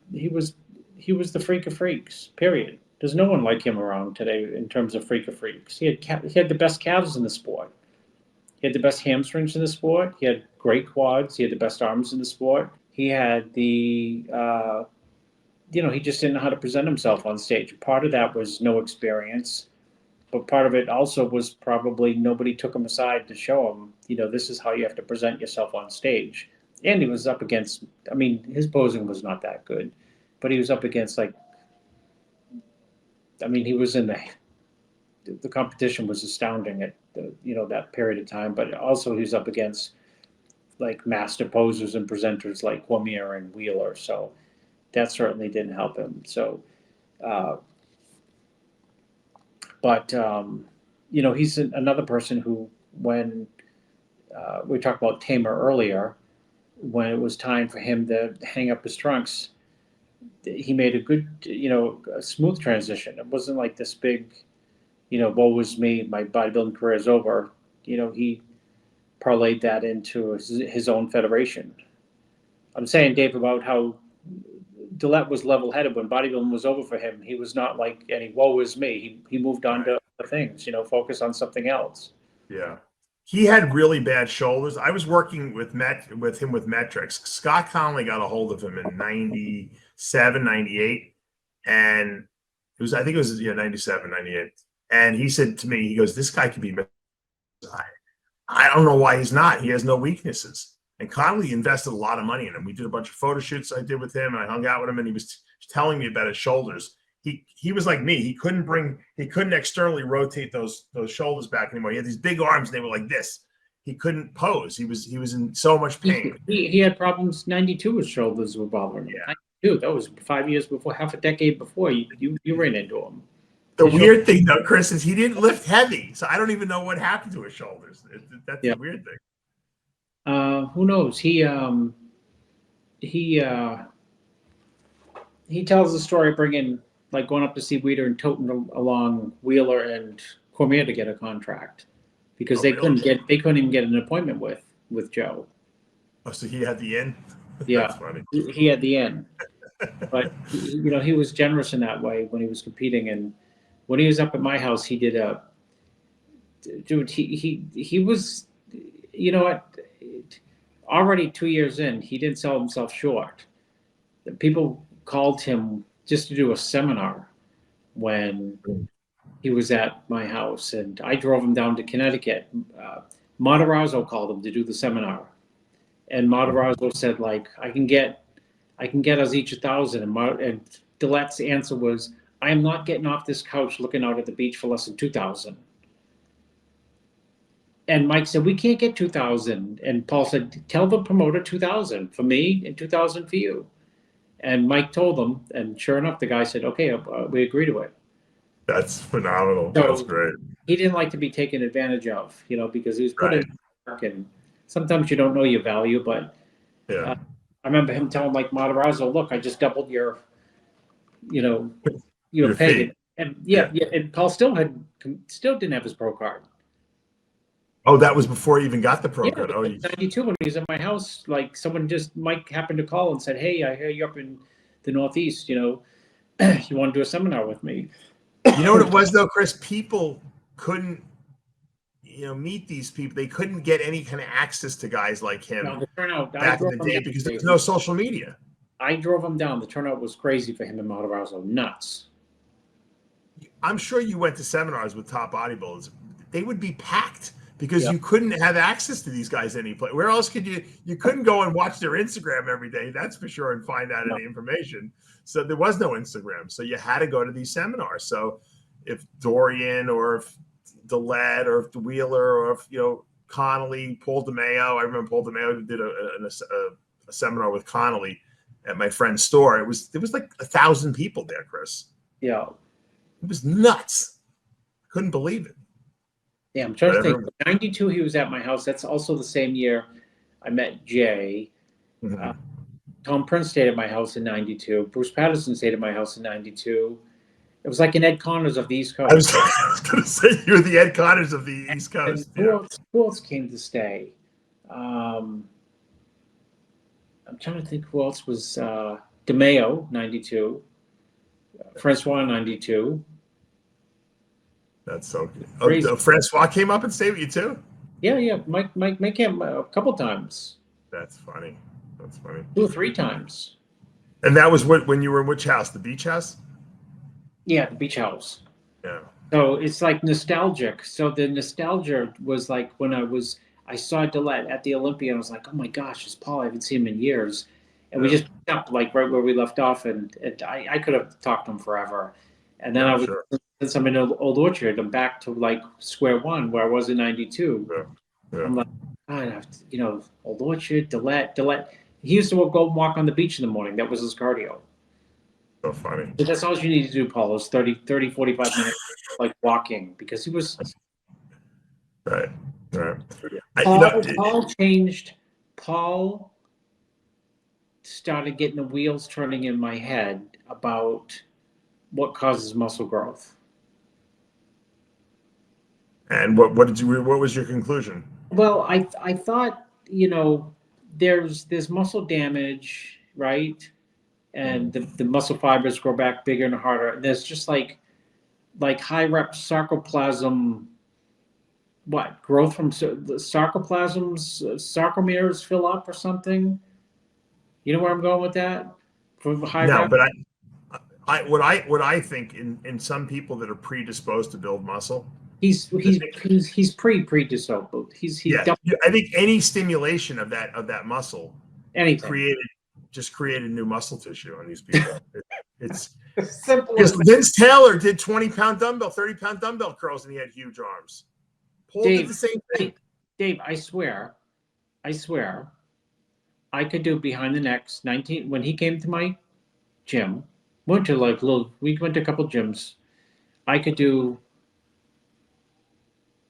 freak of freaks, period. There's no one like him around today in terms of freak of freaks. He had the best calves in the sport. He had the best hamstrings in the sport. He had great quads. He had the best arms in the sport. He had he just didn't know how to present himself on stage. Part of that was no experience, but part of it also was probably nobody took him aside to show him, this is how you have to present yourself on stage. And he was up against, his posing was not that good, but he was up against he was in the competition was astounding at that period of time, but also he was up against like master posers and presenters like Cormier and Wheeler. So that certainly didn't help him. So, he's another person who, when we talked about Tamer earlier, when it was time for him to hang up his trunks, he made a good, a smooth transition. It wasn't like this big, woe was me, my bodybuilding career is over. He parlayed that into his own federation. I'm saying, Dave, about how Dillett was level-headed when bodybuilding was over for him. He was not like any woe is me. He moved on to other things, focus on something else. Yeah. He had really bad shoulders. I was working with him with metrics. Scott Connolly got a hold of him in 97, 98. And I think it was 97, 98. And he said to me, he goes, this guy could be, I don't know why he's not. He has no weaknesses. And Connolly invested a lot of money in him. We did a bunch of photo shoots I did with him, and I hung out with him, and he was telling me about his shoulders. He was like me. He couldn't externally rotate those shoulders back anymore. He had these big arms, and they were like this. He couldn't pose. He was in so much pain. He had problems. 92, his shoulders were bothering him. Yeah. 92, that was 5 years before, half a decade before you ran into him. The weird thing, though, Chris, is he didn't lift heavy, so I don't even know what happened to his shoulders. That's the weird thing. Who knows? He tells the story of bringing, like, going up to see Weider and toting along Wheeler and Cormier to get a contract because Oh, they really? couldn't even get an appointment with Joe. Oh, so he had the in? Yeah, That's funny. he had the end, but he was generous in that way when he was competing. And when he was up at my house, he did a dude. He was, you know what? Already 2 years in, he didn't sell himself short. The people called him just to do a seminar when he was at my house, and I drove him down to Connecticut. Matarazzo called him to do the seminar, and Matarazzo said, like, I can get us each 1,000. And Dillett's answer was, I am not getting off this couch looking out at the beach for less than 2,000. And Mike said, we can't get 2,000. And Paul said, tell the promoter 2,000 for me and 2,000 for you. And Mike told them, and sure enough, the guy said, okay, we agree to it. That's phenomenal. So, that's great. He didn't like to be taken advantage of, because he was put in work, and sometimes you don't know your value. But Yeah. I remember him telling Mike Matarazzo, look, I just doubled your Your pay. fee. And and Paul still didn't have his pro card. Oh, that was before he even got the pro card. Oh, in 92 when he was at my house, like Mike happened to call and said, hey, I hear you're up in the Northeast, you want to do a seminar with me. You know what it was though, Chris? People couldn't, meet these people. They couldn't get any kind of access to guys like him No, the turnout, back in the day because there was no social media. I drove him down. The turnout was crazy for him in Matarazzo. Nuts. I'm sure you went to seminars with top bodybuilders. They would be packed because you couldn't have access to these guys any place. Where else could you couldn't go and watch their Instagram every day, that's for sure, and find out any information. So there was no Instagram. So you had to go to these seminars. So if Dorian or if Dillett or if Wheeler or if, Connolly, Paul DeMeo, I remember Paul DeMeo did a seminar with Connolly at my friend's store. There was like 1,000 people there, Chris. Yeah. It was nuts. Couldn't believe it. Yeah, I'm trying to think. 92, he was at my house. That's also the same year I met Jay. Mm-hmm. Tom Prince stayed at my house in 92. Bruce Patterson stayed at my house in 92. It was like an Ed Connors of the East Coast. I was going to say you're the Ed Connors of the East Coast. Who else came to stay? I'm trying to think who else was DeMeo, 92. Francois, 92. That's so good. Francois came up and stayed with you too? Yeah. Mike came a couple times. That's funny. 2 or 3 times. And that was when you were in which house? The beach house? Yeah, the beach house. Yeah. So it's like nostalgic. So the nostalgia was like when I saw Dillett at the Olympia, and I was like, oh my gosh, it's Paul. I haven't seen him in years. And we just picked up like right where we left off, and I could have talked to him forever. And then since I'm in Old Orchard, I'm back to like square one where I was in 92. Yeah. I'm like, God, Old Orchard, Dillett. He used to go and walk on the beach in the morning. That was his cardio. So funny. So that's all you need to do, Paul, is 30, 45 minutes like walking, because he was right. Paul changed. Paul started getting the wheels turning in my head about what causes muscle growth. And what was your conclusion? Well, I thought, there's muscle damage, right? And the muscle fibers grow back bigger and harder. And there's just like high rep sarcoplasm, growth from the sarcoplasms, sarcomeres fill up or something. You know where I'm going with that? For high rep? But what I think in some people that are predisposed to build muscle, he's predisposed. I think any stimulation of that muscle anything created new muscle tissue on these people. It's simple. Because Vince Taylor did 20-pound dumbbell, 30-pound dumbbell curls, and he had huge arms. Paul did the same thing. Dave, I swear, I could do behind the necks 19 when he came to my gym. We went to a couple gyms. I could do.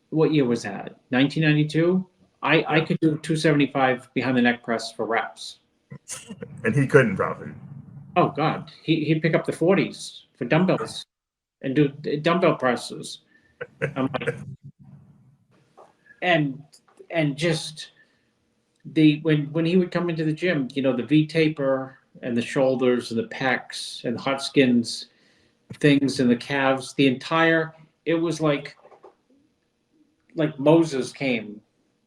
What year was that? 1992. I could do 275 behind the neck press for reps. And he couldn't probably. Oh God, he'd pick up the 40s for dumbbells and do dumbbell presses. I'm like, and just when he would come into the gym, the V taper and the shoulders and the pecs and the hot skins things and the calves, it was like Moses came,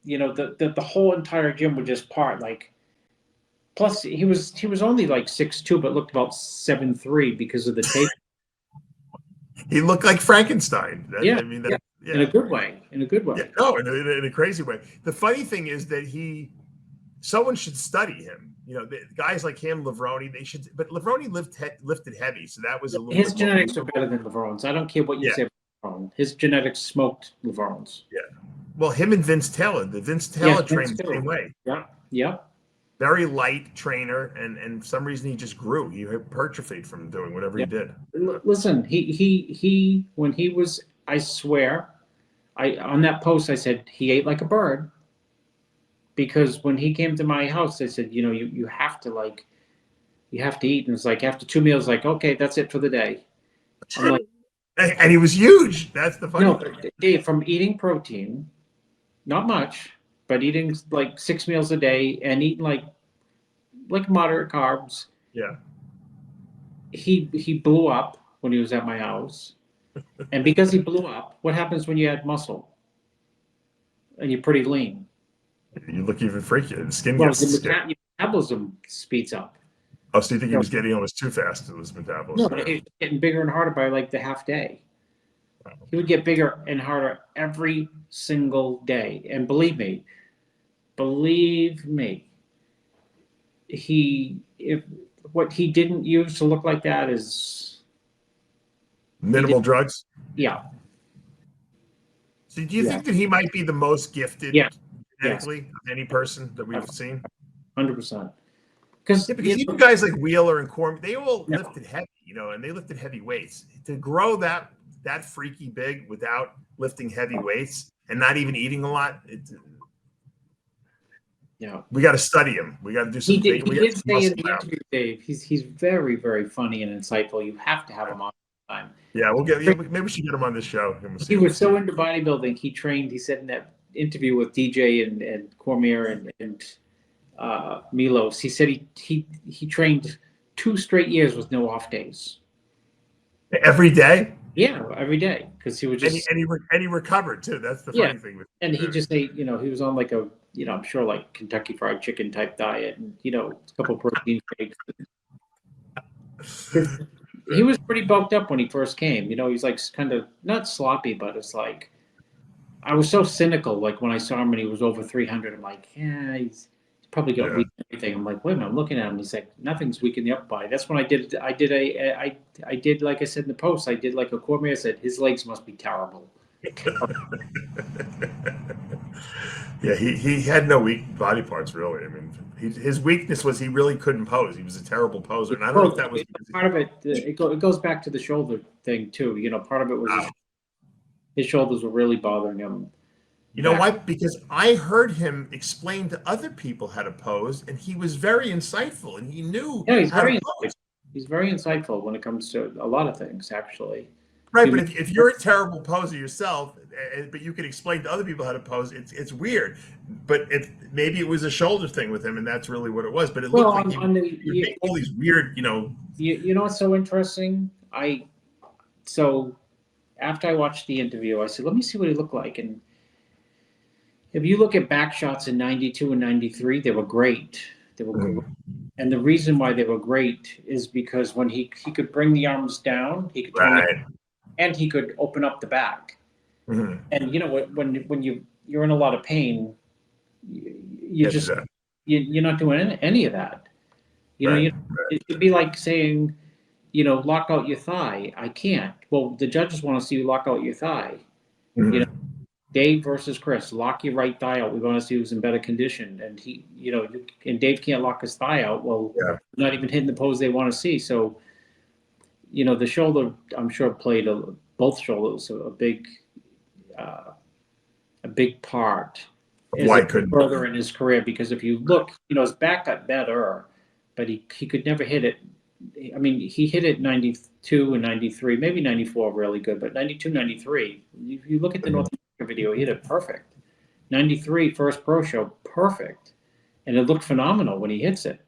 the whole entire gym would just part. Like, plus he was only like 6'2", but looked about 7'3" because of the tape. He looked like Frankenstein. Yeah, I mean, yeah. In a good way. Yeah, no, in a crazy way. The funny thing is that someone should study him. Guys like him, Levrone, they should. But Levrone lifted heavy, so that was a little. His genetics are better than Levrone's. I don't care what you say about Levrone. His genetics smoked Levrone's. Yeah. Well, him and Vince Taylor. The Vince Taylor trained the same way. Yeah. Yeah. Very light trainer, and for some reason he just grew. He hypertrophied from doing whatever he did. Listen, he when he was, I swear, on that post I said he ate like a bird, because when he came to my house I said, you have to eat, and it's like after 2 meals, like, okay, that's it for the day. I'm like, and he was huge. That's the funny thing. Dave, from eating protein, not much, but eating like 6 meals a day and eating like moderate carbs. Yeah. He blew up when he was at my house. And because he blew up, what happens when you add muscle? And you're pretty lean. You look even freakier. The skin Well, gets your metabolism speeds up. Oh, so you think he was getting almost too fast in his metabolism? No, he's getting bigger and harder by like the half day. Wow. He would get bigger and harder every single day. And believe me, what he didn't use to look like that is minimal drugs. Yeah. So do you think that he might be the most gifted genetically of any person that we've seen? 100%. Because even guys like Wheeler and Cormier, they all lifted heavy, and they lifted heavy weights. To grow that freaky big without lifting heavy weights and not even eating a lot, we got to study him. We got to do some. He did say in the interview, Dave, he's very, very funny and insightful. You have to have him on time. Yeah, maybe we should get him on this show. He was so into bodybuilding. He trained. He said in that interview with DJ and Cormier and Milos, he said he trained 2 straight years with no off days. Every day. Yeah, every day, because he would just and he recovered too. That's the funny thing. And he just ate. He was on like a I'm sure like Kentucky Fried Chicken type diet, and a couple protein shakes. He was pretty bulked up when he first came. He's like kind of not sloppy, but it's like I was so cynical. Like when I saw him and he was over 300, I'm like, yeah, he's probably got weak everything. I'm like, wait a minute, I'm looking at him. He's like, nothing's weak in the upper body. That's when I did like I said in the post, I did like a Cormier. I said his legs must be terrible. Yeah, he had no weak body parts really. I mean, his weakness was he really couldn't pose. He was a terrible poser, and I don't know if that was part of it. It goes back to the shoulder thing too. Part of it was his shoulders were really bothering him. You know why? Because I heard him explain to other people how to pose, and he was very insightful, and he knew how to pose. He's very insightful when it comes to a lot of things, actually. Right, but if you're a terrible poser yourself, but you can explain to other people how to pose, it's weird. But maybe it was a shoulder thing with him, and that's really what it was. But it looked like he would make all these weird, You know what's so interesting? So after I watched the interview, I said, let me see what he looked like. And if you look at back shots in 92 and 93, they were great. They were great. And the reason why they were great is because when he could bring the arms down, he could turn and he could open up the back. Mm-hmm. And when you're in a lot of pain, you're not doing any of that. It'd be like saying, lock out your thigh. I can't. Well, the judges want to see you lock out your thigh. Mm-hmm. Dave versus Chris, lock your right thigh out. We want to see who's in better condition. And and Dave can't lock his thigh out. Well, not even hitting the pose they want to see. So, the shoulder, I'm sure, played both shoulders a big part. Why couldn't further in his career? Because if you look, his back got better, but he could never hit it I mean, he hit it 92 and 93, maybe 94 really good, but 92, 93. If you look at the North America video, he hit it perfect. 93 first pro show, perfect, and it looked phenomenal when he hits it.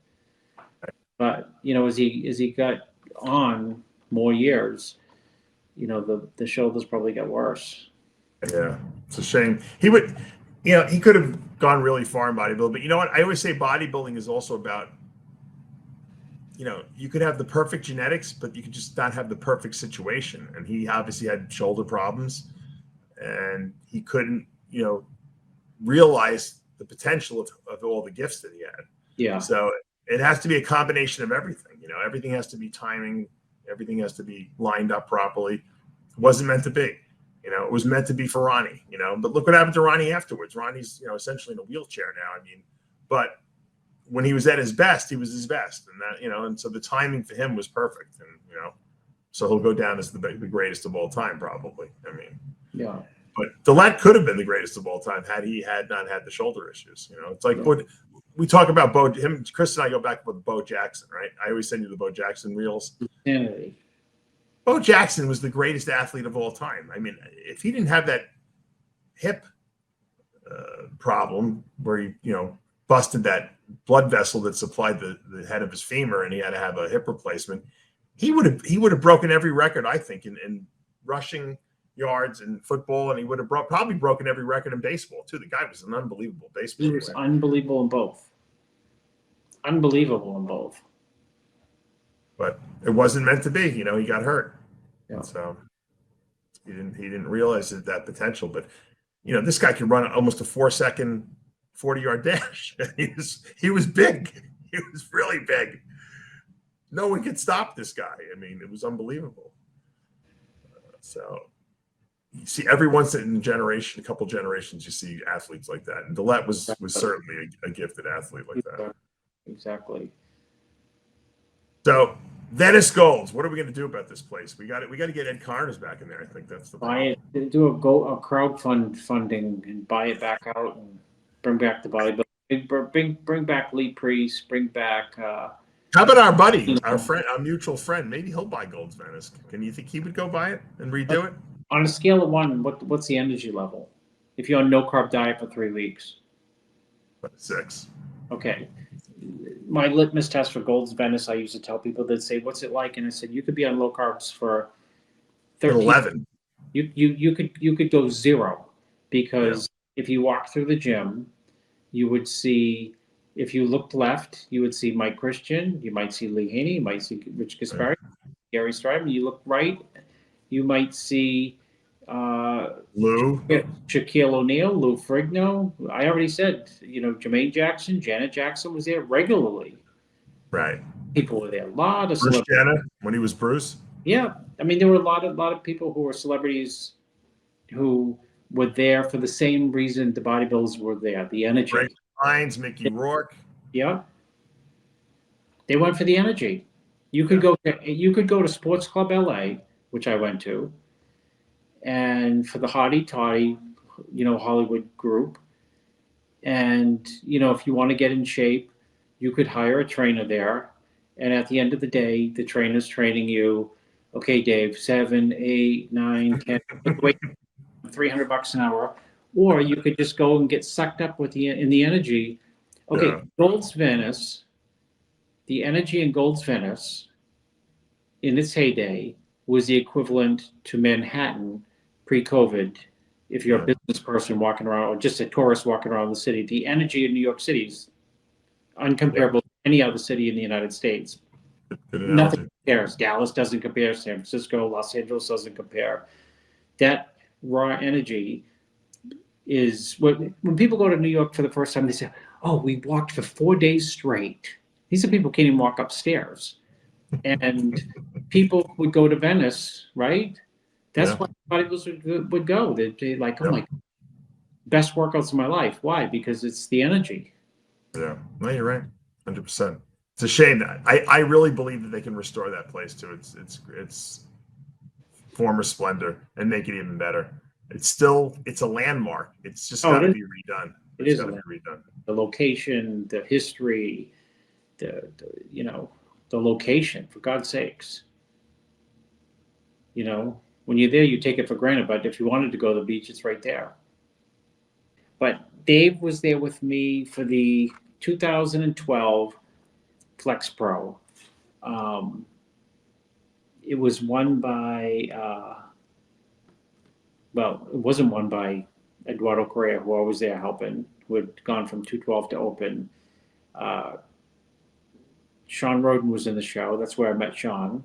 But as he got on more years, the shoulders probably got worse. Yeah, it's a shame. He could have gone really far in bodybuilding, but you know what? I always say bodybuilding is also about, you could have the perfect genetics, but you could just not have the perfect situation. And he obviously had shoulder problems, and he couldn't, realize the potential of all the gifts that he had. Yeah. So it has to be a combination of everything. Everything has to be timing. Everything has to be lined up properly. It wasn't meant to be. It was meant to be for Ronnie. But look what happened to Ronnie afterwards. Ronnie's, essentially in a wheelchair now. But when he was at his best, he was his best, and that, and so the timing for him was perfect, and so he'll go down as the greatest of all time, probably. Yeah. But Dillett could have been the greatest of all time had he not had the shoulder issues. It's like what we talk about. Chris and I go back with Bo Jackson, right? I always send you the Bo Jackson reels. Insanity. Bo Jackson was the greatest athlete of all time. If he didn't have that hip problem where he, busted that blood vessel that supplied the head of his femur, and he had to have a hip replacement, he would have broken every record, I think, in rushing yards in football, and he would have probably broken every record in baseball too. The guy was an unbelievable baseball player. He was unbelievable in both. Unbelievable in both. But it wasn't meant to be. He got hurt. Yeah. So he didn't realize that potential. But this guy could run almost a 4-second 40-yard dash. He was big. He was really big. No one could stop this guy. It was unbelievable. So you see, every once in a couple generations, you see athletes like that. And Dillett was certainly a gifted athlete like that. Exactly. So Venice Golds. What are we going to do about this place? We got to get Ed Carnes back in there. I think that's the buy it. Do a crowdfunding and buy it back out and bring back the bodybuilding. Bring back Lee Priest. Bring back. How about our buddy, our friend, our mutual friend? Maybe he'll buy Golds Venice. Can you think he would go buy it and redo it? On a scale of 1, what's the energy level? If you're on no carb diet for 3 weeks. 6. Okay. My litmus test for Golds Venice, I used to tell people, they'd say, "What's it like?" And I said, "You could be on low carbs for 11. You could go 0, because if you walk through the gym, you would see. If you looked left, you would see Mike Christian. You might see Lee Haney. You might see Rich Gaspari, Gary Strive. You look right, you might see Lou, Shaquille O'Neal, Lou Frigno. I already said, Jermaine Jackson, Janet Jackson was there regularly. Right. People were there. A lot of Bruce Jenner when he was Bruce. Yeah, there were a lot of people who were celebrities who were there for the same reason the bodybuilders were there. The energy. Greg Hines, Mickey Rourke. Yeah. They went for the energy. You could go to Sports Club LA, which I went to, and for the Hottie Toddy, Hollywood group. And, if you want to get in shape, you could hire a trainer there. And at the end of the day, the trainer's training you. Okay, Dave, 7, 8, 9, 10, wait, $300 an hour. Or you could just go and get sucked up in the energy. Okay, yeah. Golds Venice, the energy in Golds Venice in its heyday was the equivalent to Manhattan pre-COVID. If you're a business person walking around, or just a tourist walking around the city, the energy in New York City is uncomparable to any other city in the United States. Nothing compares. Dallas doesn't compare. San Francisco, Los Angeles doesn't compare. That raw energy is when people go to New York for the first time, they say, "Oh, we walked for 4 days straight." These are people who can't even walk upstairs. And people would go to Venice, right? That's why bodybuilders would go. They're like, "Oh my, best workouts of my life." Why? Because it's the energy. Yeah, no, you're right, 100%. It's a shame that I really believe that they can restore that place to its former splendor and make it even better. It's a landmark. It's just got to be redone. It is got to be redone. The location, the history, the the location, for God's sakes. You know, when you're there, you take it for granted. But if you wanted to go to the beach, it's right there. But Dave was there with me for the 2012 Flex Pro. It was won by, well, it wasn't won by Eduardo Correa, who I was there helping, who had gone from 212 to open. Sean Roden was in the show. That's where I met Sean.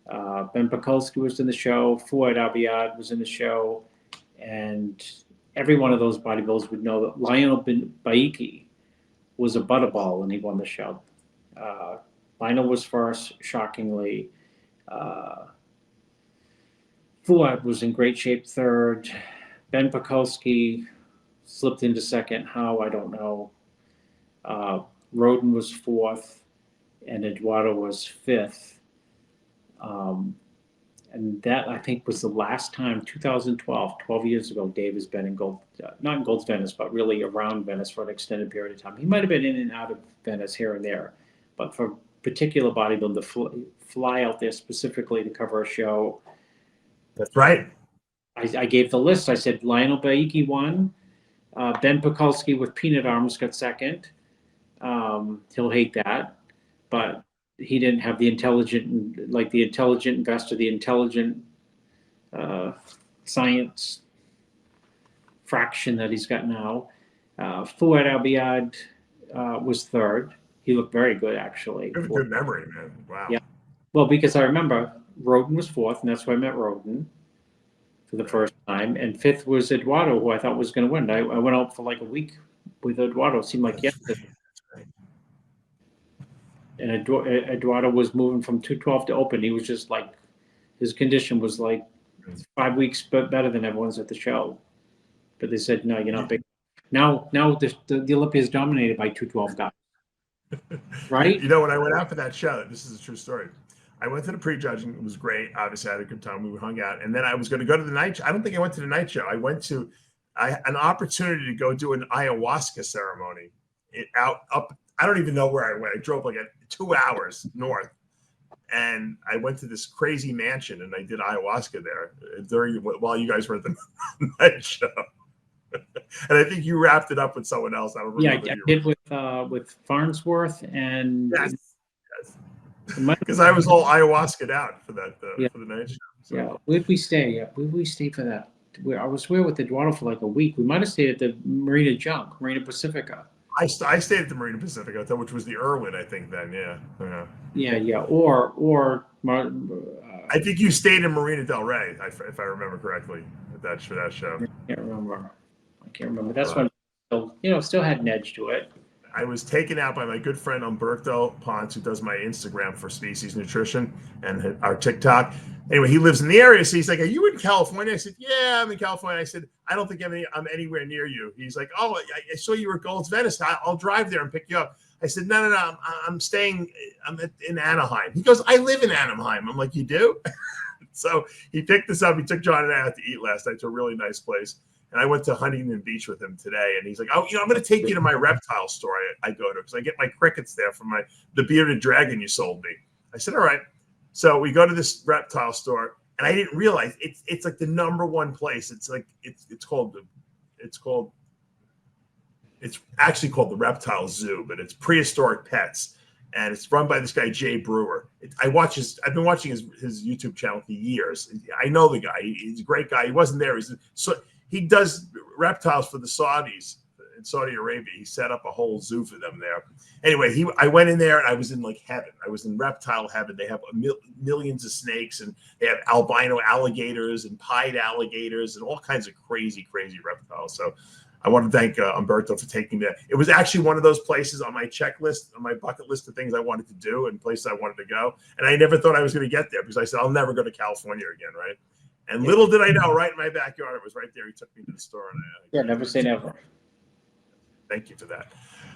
Ben Pakulski was in the show. Fuad Abiad was in the show. And every one of those bodybuilders would know that Lionel Baiki was a butterball when he won the show. Lionel was first, shockingly. Fuad was in great shape third. Ben Pakulski slipped into second. How, I don't know. Roden was fourth, and Eduardo was fifth. And that, I think, was the last time, 2012, 12 years ago, Dave has been in not in Gold's Venice, but really around Venice for an extended period of time. He might have been in and out of Venice here and there, but for particular bodybuilding to fly out there specifically to cover a show. That's right. I gave the list. I said Lionel Baiki won. Ben Pakulski with peanut arms got second. He'll hate that, but he didn't have the intelligent investor, the intelligent science fraction that he's got now. Fuad Abiad was third. He looked very good, actually. You have a good memory, man. Wow. Yeah. Well, because I remember Roden was fourth, and that's where I met Roden for the first time. And fifth was Eduardo, who I thought was going to win. I went out for like a week with Eduardo. It seemed like yesterday. And Eduardo was moving from 212 to open. He was just like, his condition was like 5 weeks better than everyone's at the show. But they said, no, you're not big. Now the Olympia is dominated by 212 guys. Right? You know, when I went out for that show, this is a true story. I went to the pre-judging. It was great. Obviously, I had a good time. We hung out. And then I was going to go to the night show. I don't think I went to the night show. I had an opportunity to go do an ayahuasca ceremony up. I don't even know where I went. I drove like 2 hours north. And I went to this crazy mansion and I did ayahuasca there while you guys were at the night show. And I think you wrapped it up with someone else. I don't remember. Yeah, I did with Farnsworth and yes. Because I was all ayahuasca'd out for that for the night show. So. Yeah, where'd we stay? Yeah, where'd we stay for that? I was there with Eduardo for like a week. We might have stayed at the Marina Pacifica. I stayed at the Marina Pacifica, which was the Irwin, I think. Then, yeah. Or I think you stayed in Marina Del Rey, if I remember correctly, for that show. I can't remember. That's when still had an edge to it. I was taken out by my good friend Umberto Ponce, who does my Instagram for Species Nutrition and our TikTok. Anyway, he lives in the area, so he's like, "Are you in California?" I said, "Yeah, I'm in California." I said, "I don't think I'm anywhere near you." He's like, "Oh, I saw you were at Gold's Venice. I'll drive there and pick you up." I said, "No, I'm staying. In Anaheim." He goes, "I live in Anaheim." I'm like, "You do?" So he picked us up. He took John and I out to eat last night to a really nice place. And I went to Huntington Beach with him today, and he's like, "Oh, I'm going to take you to my reptile store I go to because I get my crickets there from the bearded dragon you sold me." I said, "All right." So we go to this reptile store, and I didn't realize it's like the number one place. It's like it's actually called the Reptile Zoo, but it's prehistoric pets, and it's run by this guy Jay Brewer. I've been watching his YouTube channel for years. I know the guy. He's a great guy. He wasn't there. He does reptiles for the Saudis in Saudi Arabia. He set up a whole zoo for them there. Anyway, I went in there and I was in like heaven. I was in reptile heaven. They have millions of snakes and they have albino alligators and pied alligators and all kinds of crazy, crazy reptiles. So I want to thank Umberto for taking me there. It was actually one of those places on my checklist, on my bucket list of things I wanted to do and places I wanted to go. And I never thought I was going to get there because I said, I'll never go to California again, right? And little did I know, right in my backyard, it was right there. He took me to the store. And never say never. Thank you for that.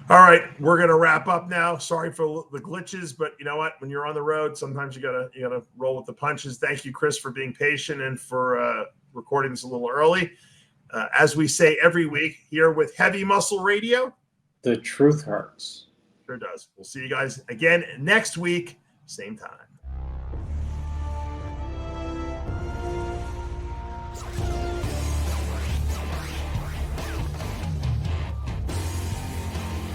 All right, we're gonna wrap up now. Sorry for the glitches, but you know what? When you're on the road, sometimes you gotta roll with the punches. Thank you, Chris, for being patient and for recording this a little early. As we say every week here with Heavy Muscle Radio, the truth hurts. Sure does. We'll see you guys again next week. same time.